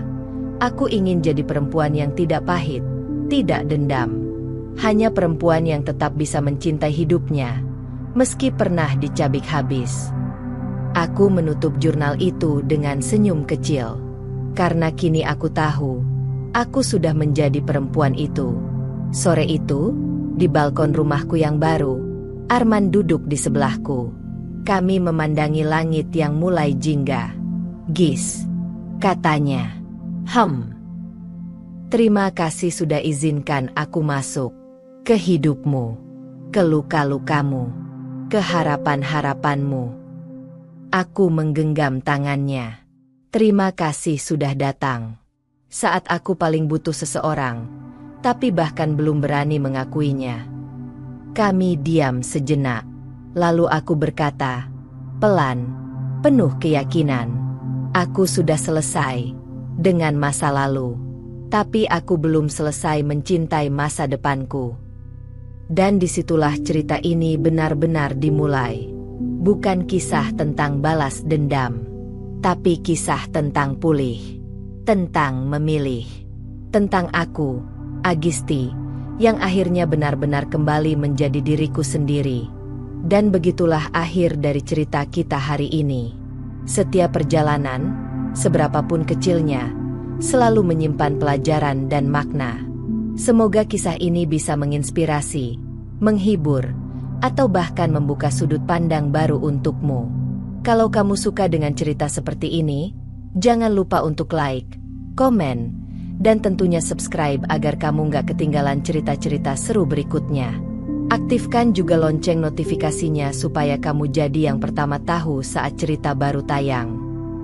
aku ingin jadi perempuan yang tidak pahit, tidak dendam. Hanya perempuan yang tetap bisa mencintai hidupnya, meski pernah dicabik habis. Aku menutup jurnal itu dengan senyum kecil. Karena kini aku tahu, aku sudah menjadi perempuan itu. Sore itu, di balkon rumahku yang baru, Arman duduk di sebelahku. Kami memandangi langit yang mulai jingga. "Gis," katanya. Terima kasih sudah izinkan aku masuk ke hidupmu, ke luka-lukamu, ke harapan-harapanmu." Aku menggenggam tangannya. Terima kasih sudah datang. Saat aku paling butuh seseorang, tapi bahkan belum berani mengakuinya. Kami diam sejenak. Lalu aku berkata, pelan, penuh keyakinan, aku sudah selesai dengan masa lalu, tapi aku belum selesai mencintai masa depanku. Dan disitulah cerita ini benar-benar dimulai. Bukan kisah tentang balas dendam, tapi kisah tentang pulih, tentang memilih, tentang aku, Agisti, yang akhirnya benar-benar kembali menjadi diriku sendiri. Dan begitulah akhir dari cerita kita hari ini. Setiap perjalanan, seberapapun kecilnya, selalu menyimpan pelajaran dan makna. Semoga kisah ini bisa menginspirasi, menghibur, atau bahkan membuka sudut pandang baru untukmu. Kalau kamu suka dengan cerita seperti ini, jangan lupa untuk like, komen, dan tentunya subscribe agar kamu nggak ketinggalan cerita-cerita seru berikutnya. Aktifkan juga lonceng notifikasinya supaya kamu jadi yang pertama tahu saat cerita baru tayang.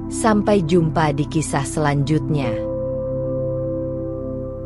Sampai jumpa di kisah selanjutnya.